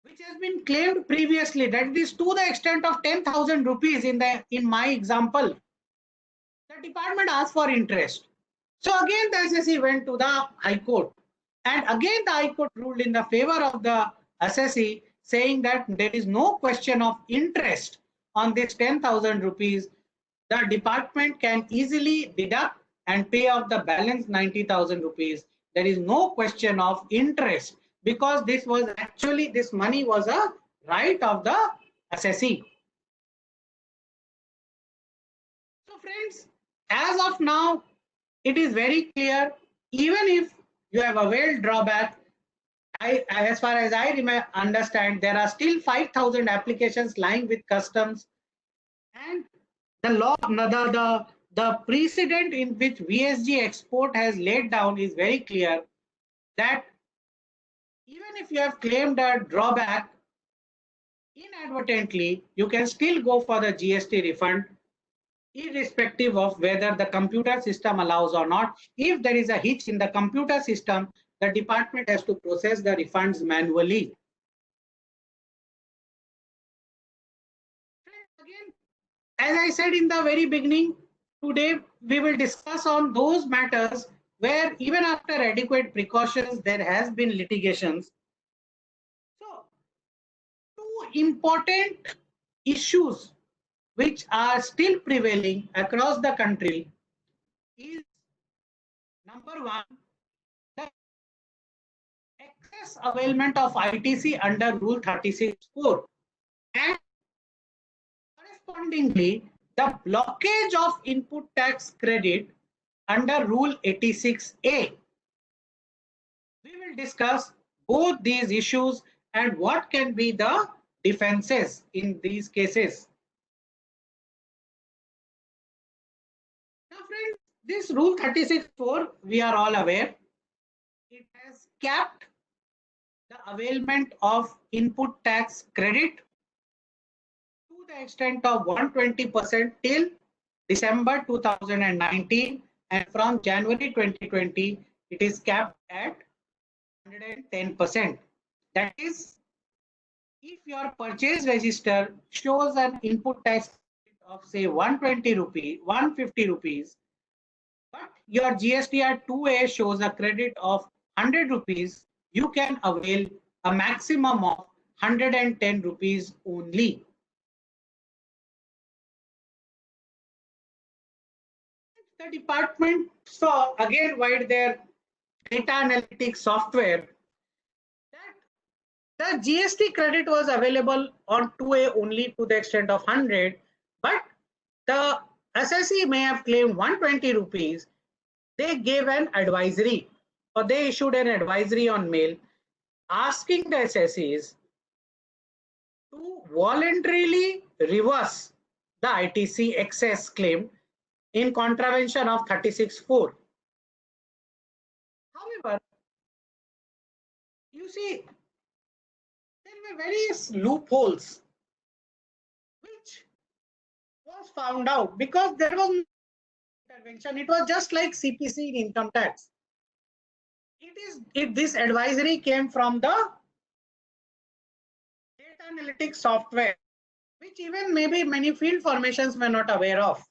Speaker 1: which has been claimed previously, that is to the extent of 10,000 rupees in my example, the department asked for interest. So again, the assessee went to the High Court, and again the High Court ruled in the favor of the assessee, saying that there is no question of interest on this 10,000 rupees. The department can easily deduct and pay off the balance 90,000 rupees. There is no question of interest, because this money was a right of the assessee. So friends, as of now, it is very clear, even if you have availed drawback, as far as I understand, there are still 5,000 applications lying with customs, and the law, the precedent in which VSG export has laid down is very clear, that even if you have claimed a drawback inadvertently, you can still go for the GST refund, irrespective of whether the computer system allows or not. If there is a hitch in the computer system, the department has to process the refunds manually. Again, as I said in the very beginning, today we will discuss on those matters where even after adequate precautions, there has been litigations. So, two important issues which are still prevailing across the country is, number one, the excess availment of ITC under Rule 36(4), and correspondingly the blockage of input tax credit under Rule 86A. We will discuss both these issues and what can be the defenses in these cases. Now friends, this Rule 36(4), we are all aware, it has capped the availment of input tax credit to the extent of 120% till December 2019, and from January 2020, it is capped at 110%. That is, if your purchase register shows an input tax of say 120 rupees, 150 rupees, but your GSTR 2A shows a credit of 100 rupees, you can avail a maximum of 110 rupees only. The department saw again via their data analytics software that the GST credit was available on 2A only to the extent of 100, but the assessee may have claimed 120 rupees. They gave an advisory, or they issued an advisory on mail asking the assessees to voluntarily reverse the ITC excess claim in contravention of 36(4). However, you see, there were various loopholes which was found out because there was no intervention. It was just like CPC in income tax. This advisory came from the data analytics software, which even maybe many field formations were not aware of.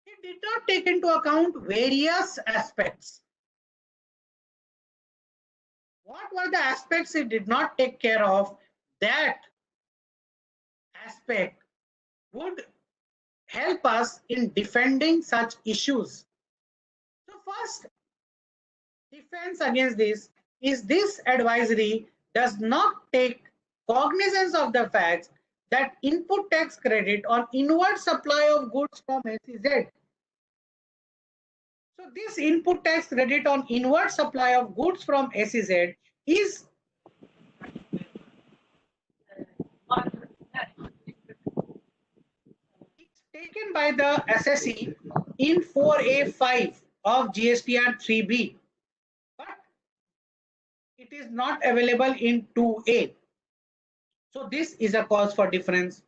Speaker 1: It did not take into account various aspects. What were the aspects it did not take care of? That aspect would help us in defending such issues. So first defense against this is this advisory does not take cognizance of the fact that input tax credit on inward supply of goods from SEZ. So this input tax credit on inward supply of goods from SEZ is taken by the assessee in 4A5 of GSTR 3B, but it is not available in 2A. So this is a cause for difference.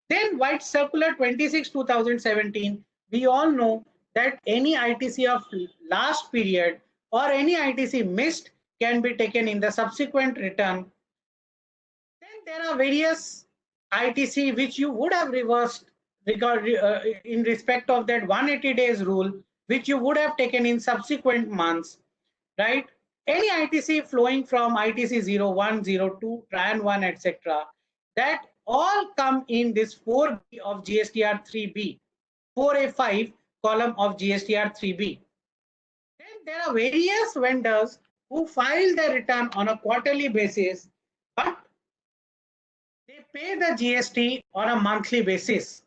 Speaker 1: Then White Circular 26/2017, we all know that any ITC of last period or any ITC missed can be taken in the subsequent return. Then there are various ITC which you would have reversed in respect of that 180 days rule, which you would have taken in subsequent months, right? Any ITC flowing from ITC 01, 02, Tran 1, etc., that all come in this 4B of GSTR 3B, 4A5 column of GSTR 3B. Then there are various vendors who file their return on a quarterly basis, but they pay the GST on a monthly basis.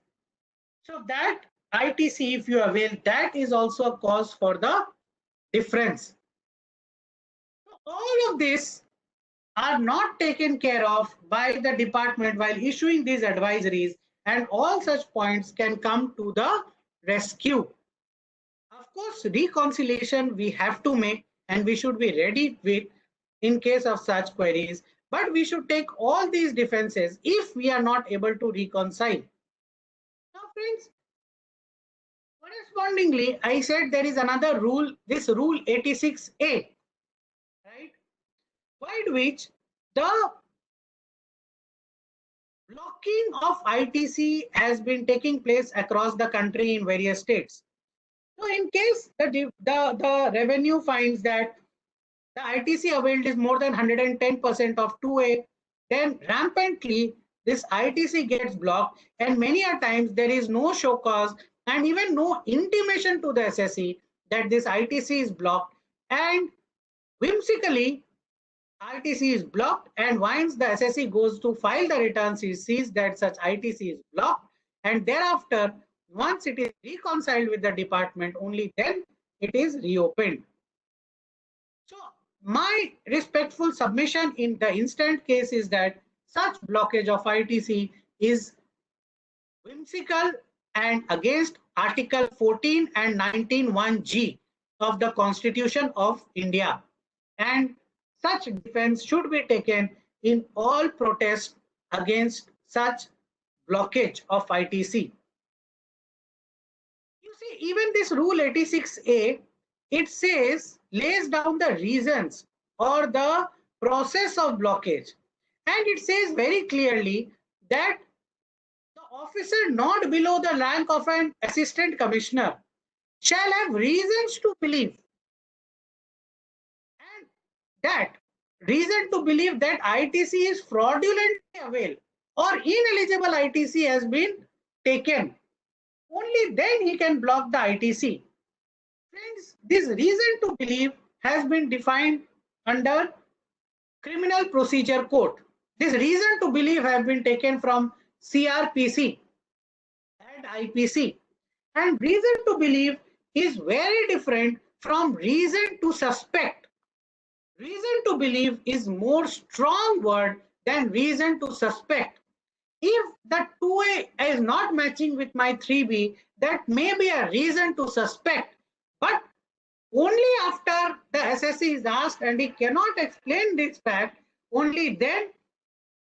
Speaker 1: So that ITC, if you avail, that is also a cause for the difference. So all of this are not taken care of by the department while issuing these advisories, and all such points can come to the rescue. Of course, reconciliation we have to make, and we should be ready with in case of such queries, but we should take all these defenses if we are not able to reconcile. Now friends, correspondingly, I said there is another rule, this rule 86A, right, by which the blocking of ITC has been taking place across the country in various states. So in case the revenue finds that the ITC availed is more than 110% of 2A, then rampantly this ITC gets blocked, and many a times there is no show cause and even no intimation to the SSE that this ITC is blocked, and whimsically ITC is blocked, and once the SSE goes to file the returns, he sees that such ITC is blocked, and thereafter once it is reconciled with the department, only then it is reopened. So my respectful submission in the instant case is that such blockage of ITC is whimsical and against Article 14 and 19(1)(g) of the Constitution of India, and such defense should be taken in all protests against such blockage of ITC. You see, even this rule 86A, it says, lays down the reasons or the process of blockage, and it says very clearly that the officer not below the rank of an assistant commissioner shall have reasons to believe, and that reason to believe that ITC is fraudulently availed or ineligible ITC has been taken. Only then he can block the ITC. Friends, this reason to believe has been defined under Criminal Procedure Code. This reason to believe has been taken from CRPC and IPC. And reason to believe is very different from reason to suspect. Reason to believe is more strong word than reason to suspect. If the 2A is not matching with my 3B, that may be a reason to suspect, but only after the SSE is asked and he cannot explain this fact, only then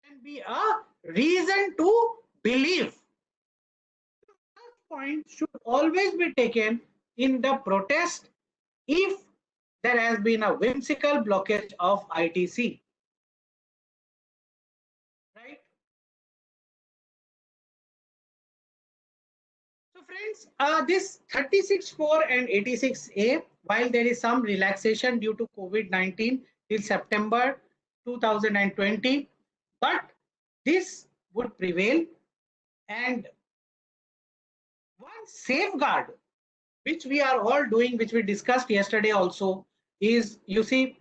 Speaker 1: can be a reason to believe. Such points should always be taken in the protest if there has been a whimsical blockage of ITC. Right? So friends, this 36(4) and 86A, while there is some relaxation due to COVID-19 till September 2020, but this would prevail. And one safeguard which we are all doing, which we discussed yesterday also, is, you see,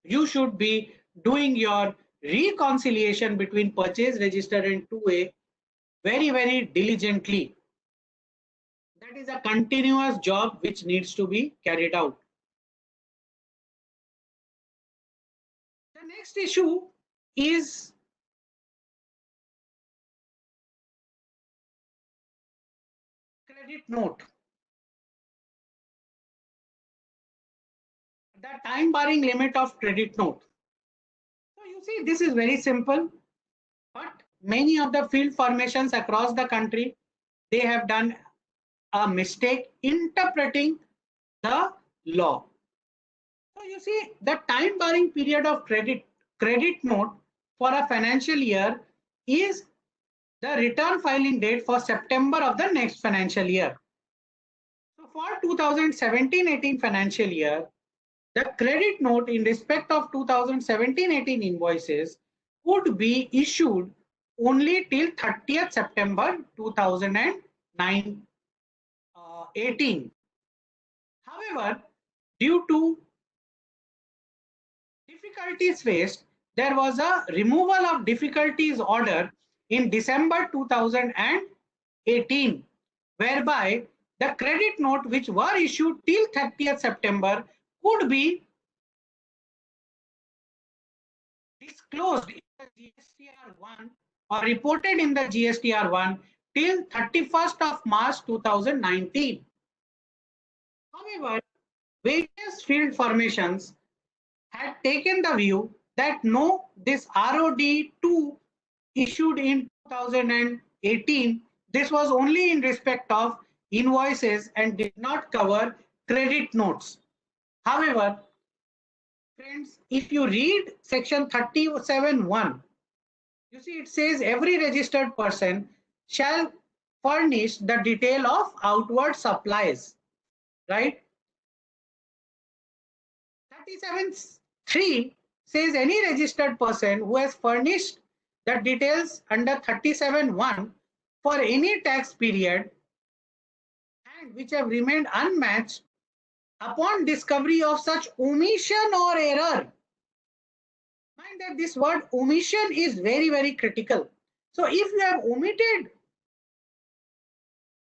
Speaker 1: you should be doing your reconciliation between purchase register and 2A very, very diligently. That is a continuous job which needs to be carried out. The next issue is credit note. The time barring limit of credit note. So you see, this is very simple, but many of the field formations across the country, they have done a mistake interpreting the law. So you see, the time barring period of credit note for a financial year is the return filing date for September of the next financial year. So for 2017-18 financial year, the credit note in respect of 2017-18 invoices would be issued only till 30th September 2018. However, due to difficulties faced, there was a removal of difficulties order in December 2018, whereby the credit note which were issued till 30th September could be disclosed in the GSTR1 or reported in the GSTR1 till 31st of March 2019. However, various field formations had taken the view that no, this ROD2 issued in 2018, this was only in respect of invoices and did not cover credit notes. However, friends, if you read section 37(1), you see it says every registered person shall furnish the detail of outward supplies, right? 37(3) says any registered person who has furnished the details under 37(1) for any tax period and which have remained unmatched upon discovery of such omission or error. Mind that this word omission is very, very critical. So if you have omitted,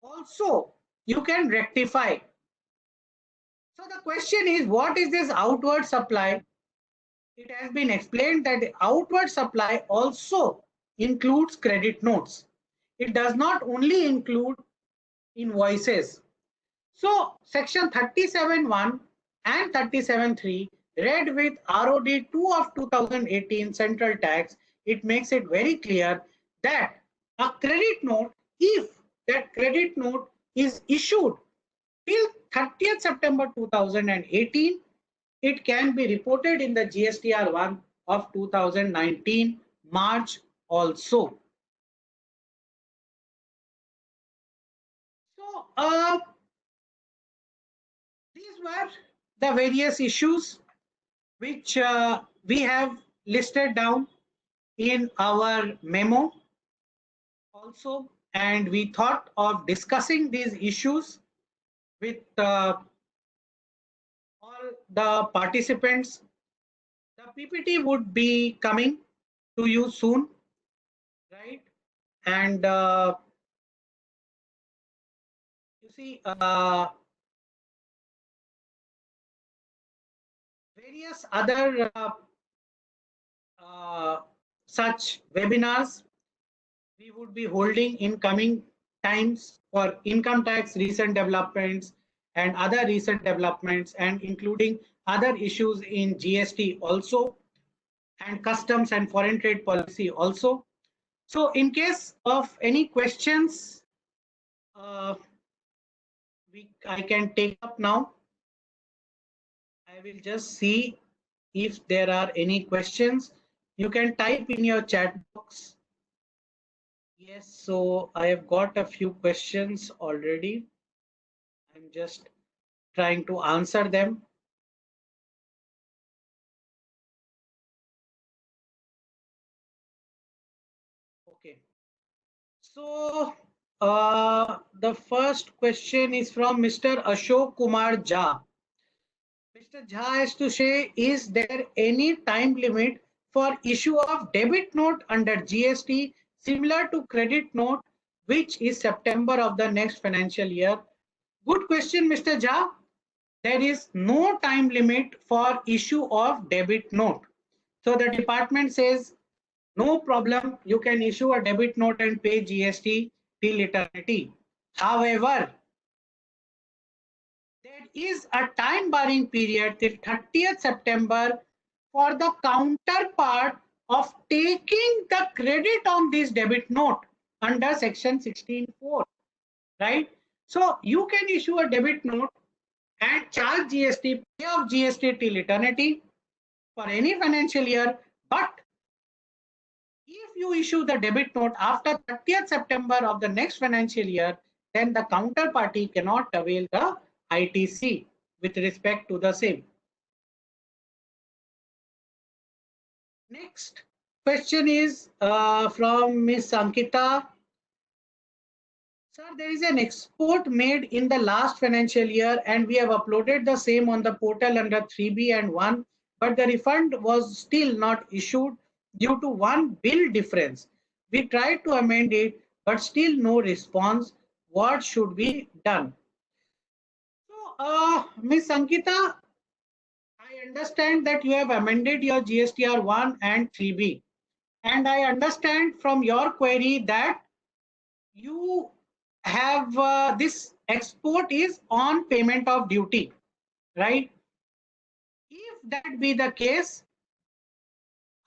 Speaker 1: also you can rectify. So the question is, what is this outward supply? It has been explained that the outward supply also includes credit notes. It does not only include invoices. So section 37(1) and 37(3) read with ROD2 of 2018 central tax, it makes it very clear that a credit note, if that credit note is issued till 30th September 2018, it can be reported in the GSTR1 of 2019 March also. So these were the various issues which we have listed down in our memo also, and we thought of discussing these issues with all the participants. The PPT would be coming to you soon, right? And you see various other such webinars we would be holding in coming times for income tax recent developments and other recent developments, and including other issues in GST also, and customs and foreign trade policy also. So in case of any questions, I can take up now. I will just see if there are any questions. You can type in your chat box. Yes, so I have got a few questions already. I'm just trying to answer them. Okay. So the first question is from Mr. Ashok Kumar Jha. Mr. Jha has to say, is there any time limit for issue of debit note under GST similar to credit note, which is September of the next financial year? Good question, Mr. Jha. There is no time limit for issue of debit note. So the department says, no problem, you can issue a debit note and pay GST till eternity. However, there is a time barring period till 30th September for the counterpart of taking the credit on this debit note under section 16(4), right? So you can issue a debit note and charge GST, pay off GST till eternity for any financial year. But if you issue the debit note after 30th September of the next financial year, then the counterparty cannot avail the ITC with respect to the same. Next question is from Ms. Ankita. Sir, there is an export made in the last financial year and we have uploaded the same on the portal under 3B and 1, but the refund was still not issued due to one bill difference. We tried to amend it, but still no response. What should be done? So, Ms. Ankita, I understand that you have amended your GSTR 1 and 3B. And I understand from your query that you have this export is on payment of duty, right? If that be the case,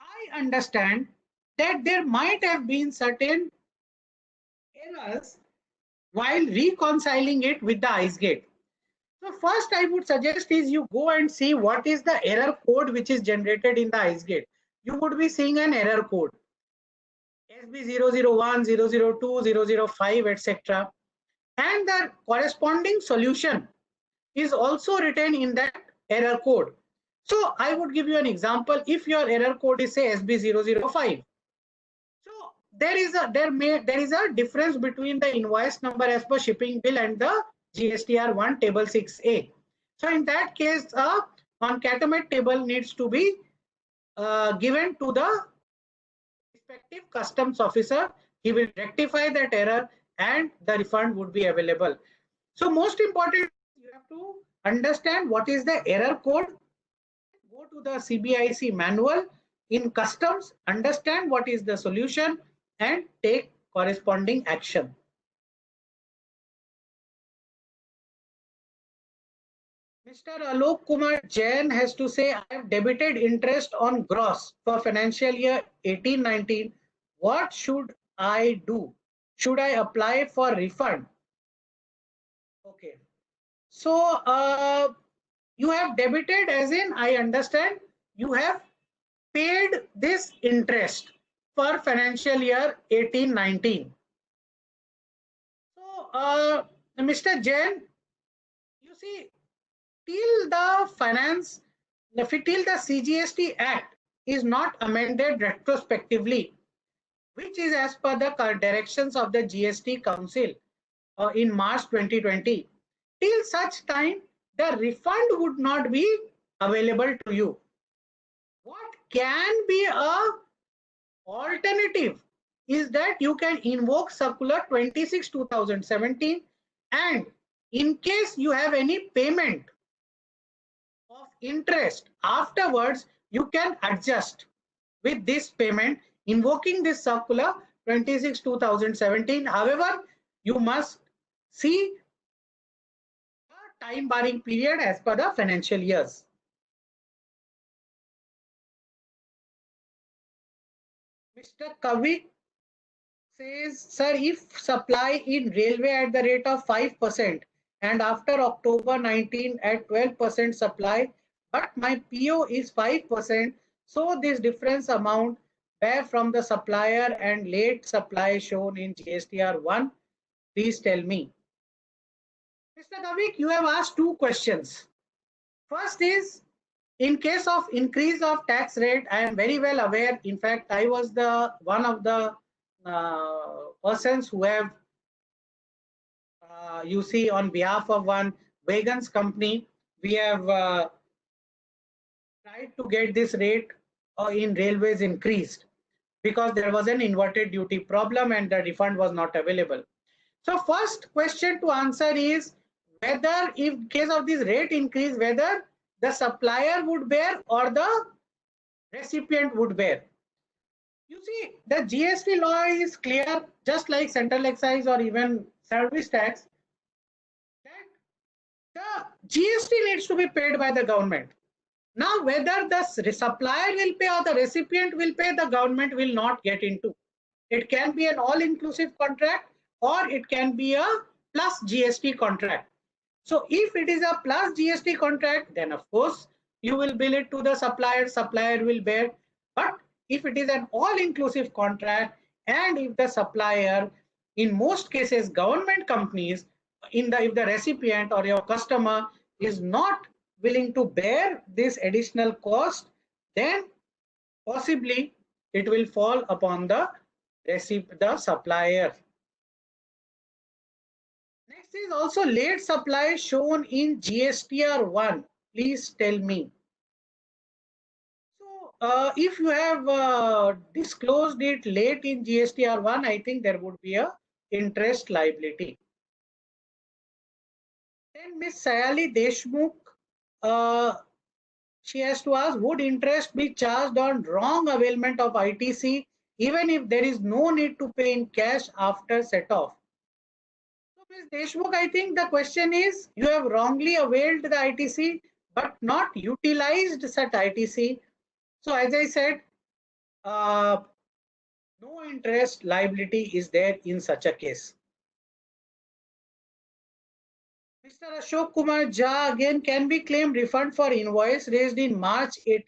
Speaker 1: I understand that there might have been certain errors while reconciling it with the ICE gate. So first I would suggest is you go and see what is the error code which is generated in the ICE gate. You would be seeing an error code SB001, 002, 005, etc. And the corresponding solution is also written in that error code. So I would give you an example. If your error code is say SB005, so there is a difference between the invoice number as per shipping bill and the GSTR1 table 6A. So in that case, concatenate table needs to be given to the respective customs officer. He will rectify that error and the refund would be available. So most important, you have to understand what is the error code. Go to the CBIC manual in customs, understand what is the solution and take corresponding action. Mr. Alok Kumar Jain has to say, I have debited interest on gross for financial year 18-19. What should I do? Should I apply for refund? Okay. So you have debited as in, I understand, you have paid this interest for financial year 18-19. So Mr. Jain, you see, till the CGST Act is not amended retrospectively, which is as per the directions of the GST Council in March 2020, till such time the refund would not be available to you. What can be a alternative is that you can invoke Circular 26/2017, and in case you have any payment of interest afterwards, you can adjust with this payment invoking this Circular 26/2017. However, you must see a time barring period as per the financial years. Mr. Kavik says, sir, if supply in railway at the rate of 5% and after October 19 at 12% supply, but my PO is 5%, so this difference amount where from the supplier and late supply shown in GSTR 1, please tell me. Mr. Kavik, you have asked two questions. First is, in case of increase of tax rate, I am very well aware. In fact, I was the one of the persons who have, you see, on behalf of one wagons company, we have tried to get this rate in railways increased because there was an inverted duty problem and the refund was not available. So first question to answer is whether, in case of this rate increase, whether the supplier would bear or the recipient would bear. You see, the GST law is clear, just like central excise or even service tax, that the GST needs to be paid by the government. Now, whether the supplier will pay or the recipient will pay, the government will not get into. It can be an all-inclusive contract or it can be a plus GST contract. So if it is a plus GST contract, then of course you will bill it to the supplier, supplier will bear. But if it is an all-inclusive contract, and if the supplier, in most cases government companies, if the recipient or your customer is not willing to bear this additional cost, then possibly it will fall upon the supplier. Next is also late supply shown in GSTR 1. Please tell me. So if you have disclosed it late in GSTR 1, I think there would be a interest liability. Then Ms. Sayali Deshmukh, she has to ask, would interest be charged on wrong availment of ITC even if there is no need to pay in cash after set off? So Ms. Deshmukh, I think the question is, you have wrongly availed the ITC but not utilized such ITC. So as I said, no interest liability is there in such a case. Mr. Ashok Kumar Jha, again, can we claim refund for invoice raised in March 18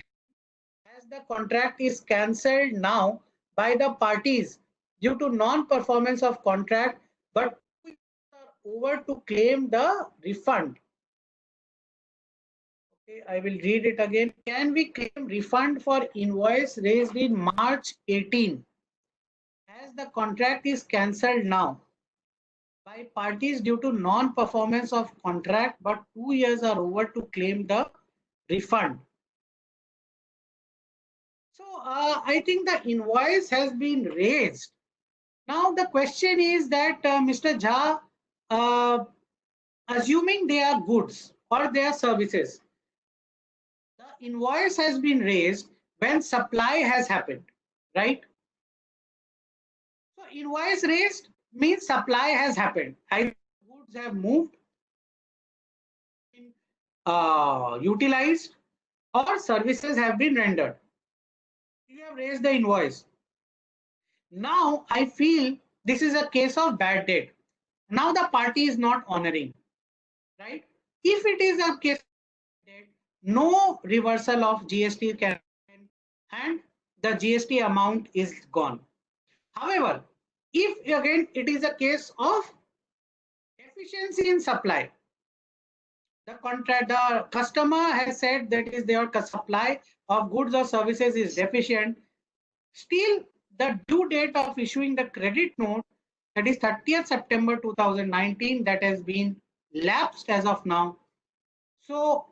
Speaker 1: as the contract is cancelled now by the parties due to non-performance of contract, but we are over to claim the refund? Okay, I will read it again. Can we claim refund for invoice raised in March 18 as the contract is cancelled now by parties due to non-performance of contract, but 2 years are over to claim the refund? So I think the invoice has been raised. Now the question is that Mr. Jha, assuming they are goods or they are services, the invoice has been raised when supply has happened, right? So invoice raised means supply has happened. Either goods have moved, utilized, or services have been rendered. You have raised the invoice. Now I feel this is a case of bad debt. Now the party is not honoring, right? If it is a case of bad debt, no reversal of GST can happen and the GST amount is gone. However, if again it is a case of deficiency in supply, the customer has said that is their supply of goods or services is deficient, still the due date of issuing the credit note, that is 30th September 2019, that has been lapsed as of now. So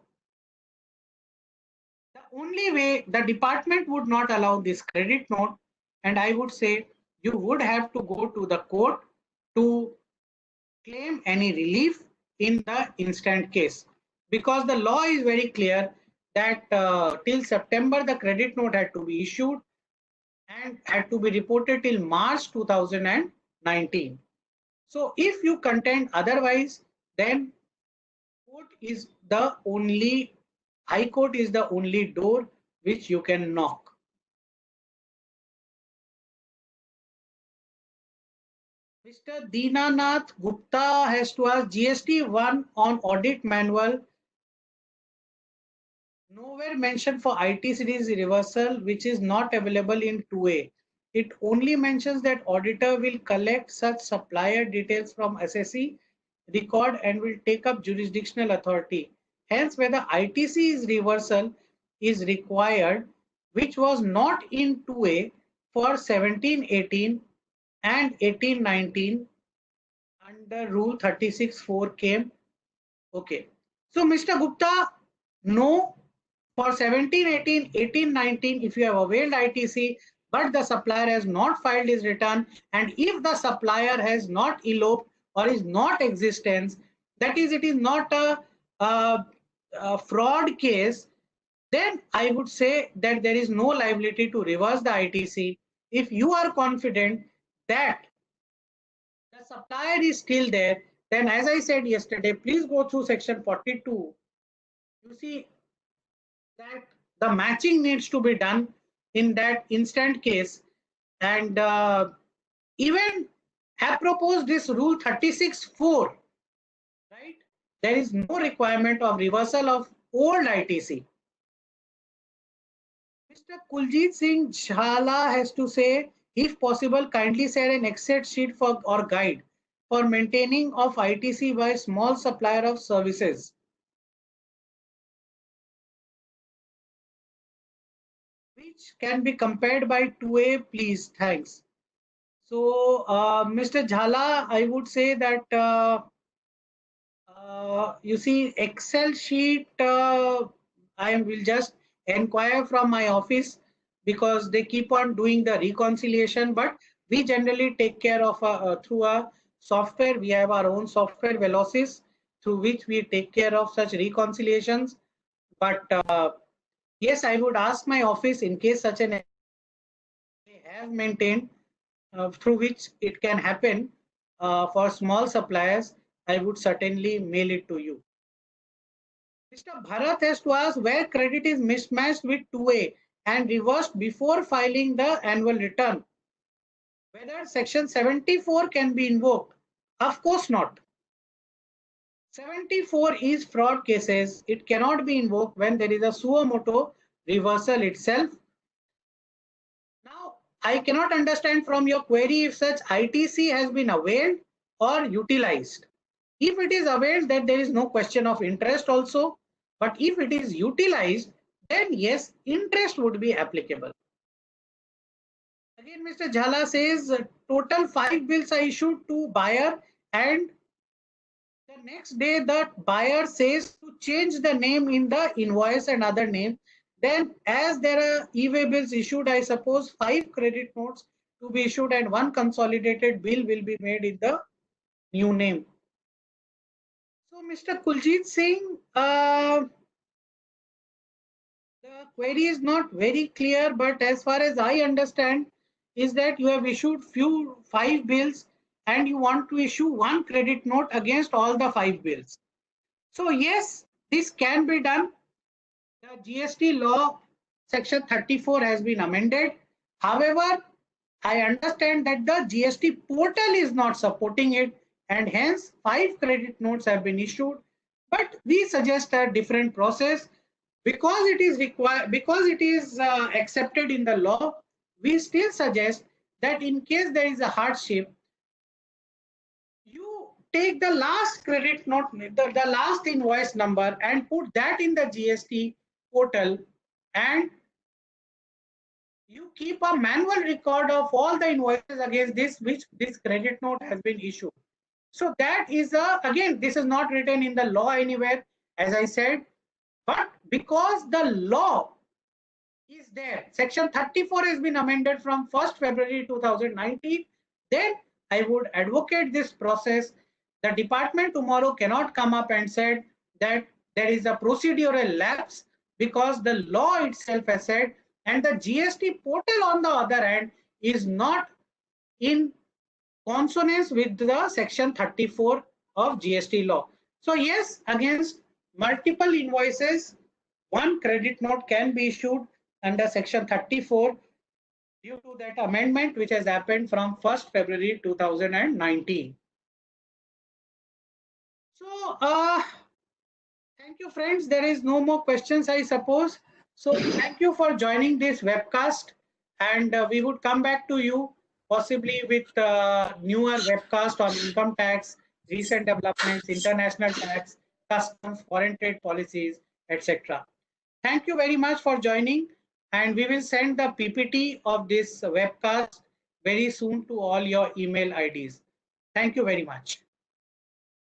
Speaker 1: the only way the department would not allow this credit note, and I would say you would have to go to the court to claim any relief in the instant case, because the law is very clear that till September the credit note had to be issued and had to be reported till March 2019. So if you contend otherwise, then court is the only, High Court is the only door which you can knock. Mr. Dinanath Gupta has to ask, GST 1 on audit manual, nowhere mentioned for IT series reversal, which is not available in 2A. It only mentions that auditor will collect such supplier details from assessee record and will take up jurisdictional authority. Hence, whether ITC is reversal is required, which was not in 2A for 17-18 and 18-19 under Rule 36(4) came. Okay. So, Mr. Gupta, no. For 17-18, 18-19, if you have availed ITC, but the supplier has not filed his return, and if the supplier has not eloped or is not existence, that is, it is not a fraud case, then I would say that there is no liability to reverse the ITC. If you are confident that the supplier is still there, then as I said yesterday, please go through section 42. You see that the matching needs to be done in that instant case, and even have proposed this Rule 36(4), there is no requirement of reversal of old ITC. Mr. Kuljit Singh Jhala has to say, if possible, kindly share an Excel sheet for or guide for maintaining of ITC by small supplier of services. Which can be compared by 2A, please. Thanks. So, Mr. Jhala, I would say that you see, Excel sheet, I will just inquire from my office because they keep on doing the reconciliation, but we generally take care of through a software. We have our own software, Velocis, through which we take care of such reconciliations. But yes, I would ask my office in case such an they have maintained through which it can happen for small suppliers. I would certainly mail it to you. Mr. Bharat has to ask where credit is mismatched with 2A and reversed before filing the annual return. Whether section 74 can be invoked? Of course not. 74 is fraud cases. It cannot be invoked when there is a suo motu reversal itself. Now, I cannot understand from your query if such ITC has been availed or utilized. If it is availed, then there is no question of interest also. But if it is utilized, then yes, interest would be applicable. Again, Mr. Jhala says total 5 bills are issued to buyer, and the next day the buyer says to change the name in the invoice and other name. Then as there are e-way bills issued, I suppose 5 credit notes to be issued and 1 consolidated bill will be made in the new name. So, Mr. Kuljit Singh, the query is not very clear, but as far as I understand, is that you have issued 5 bills and you want to issue 1 credit note against all the 5 bills. So, yes, this can be done. The GST law section 34 has been amended. However, I understand that the GST portal is not supporting it, and hence 5 credit notes have been issued. But we suggest a different process because it is required, because it is accepted in the law. We still suggest that in case there is a hardship, you take the last credit note, the last invoice number, and put that in the GST portal, and you keep a manual record of all the invoices against which this credit note has been issued. So that is again, this is not written in the law anywhere, as I said, but because the law is there, section 34 has been amended from 1st February 2019, then I would advocate this process. The department tomorrow cannot come up and said that there is a procedural lapse because the law itself has said, and the GST portal on the other hand is not in consonance with the section 34 of GST law. So yes, against multiple invoices, 1 credit note can be issued under section 34 due to that amendment which has happened from 1st February 2019. So thank you, friends. There is no more questions, I suppose. So thank you for joining this webcast, and we would come back to you possibly with newer webcast on income tax, recent developments, international tax, customs, foreign trade policies, etc. Thank you very much for joining, and we will send the PPT of this webcast very soon to all your email IDs. Thank you very much.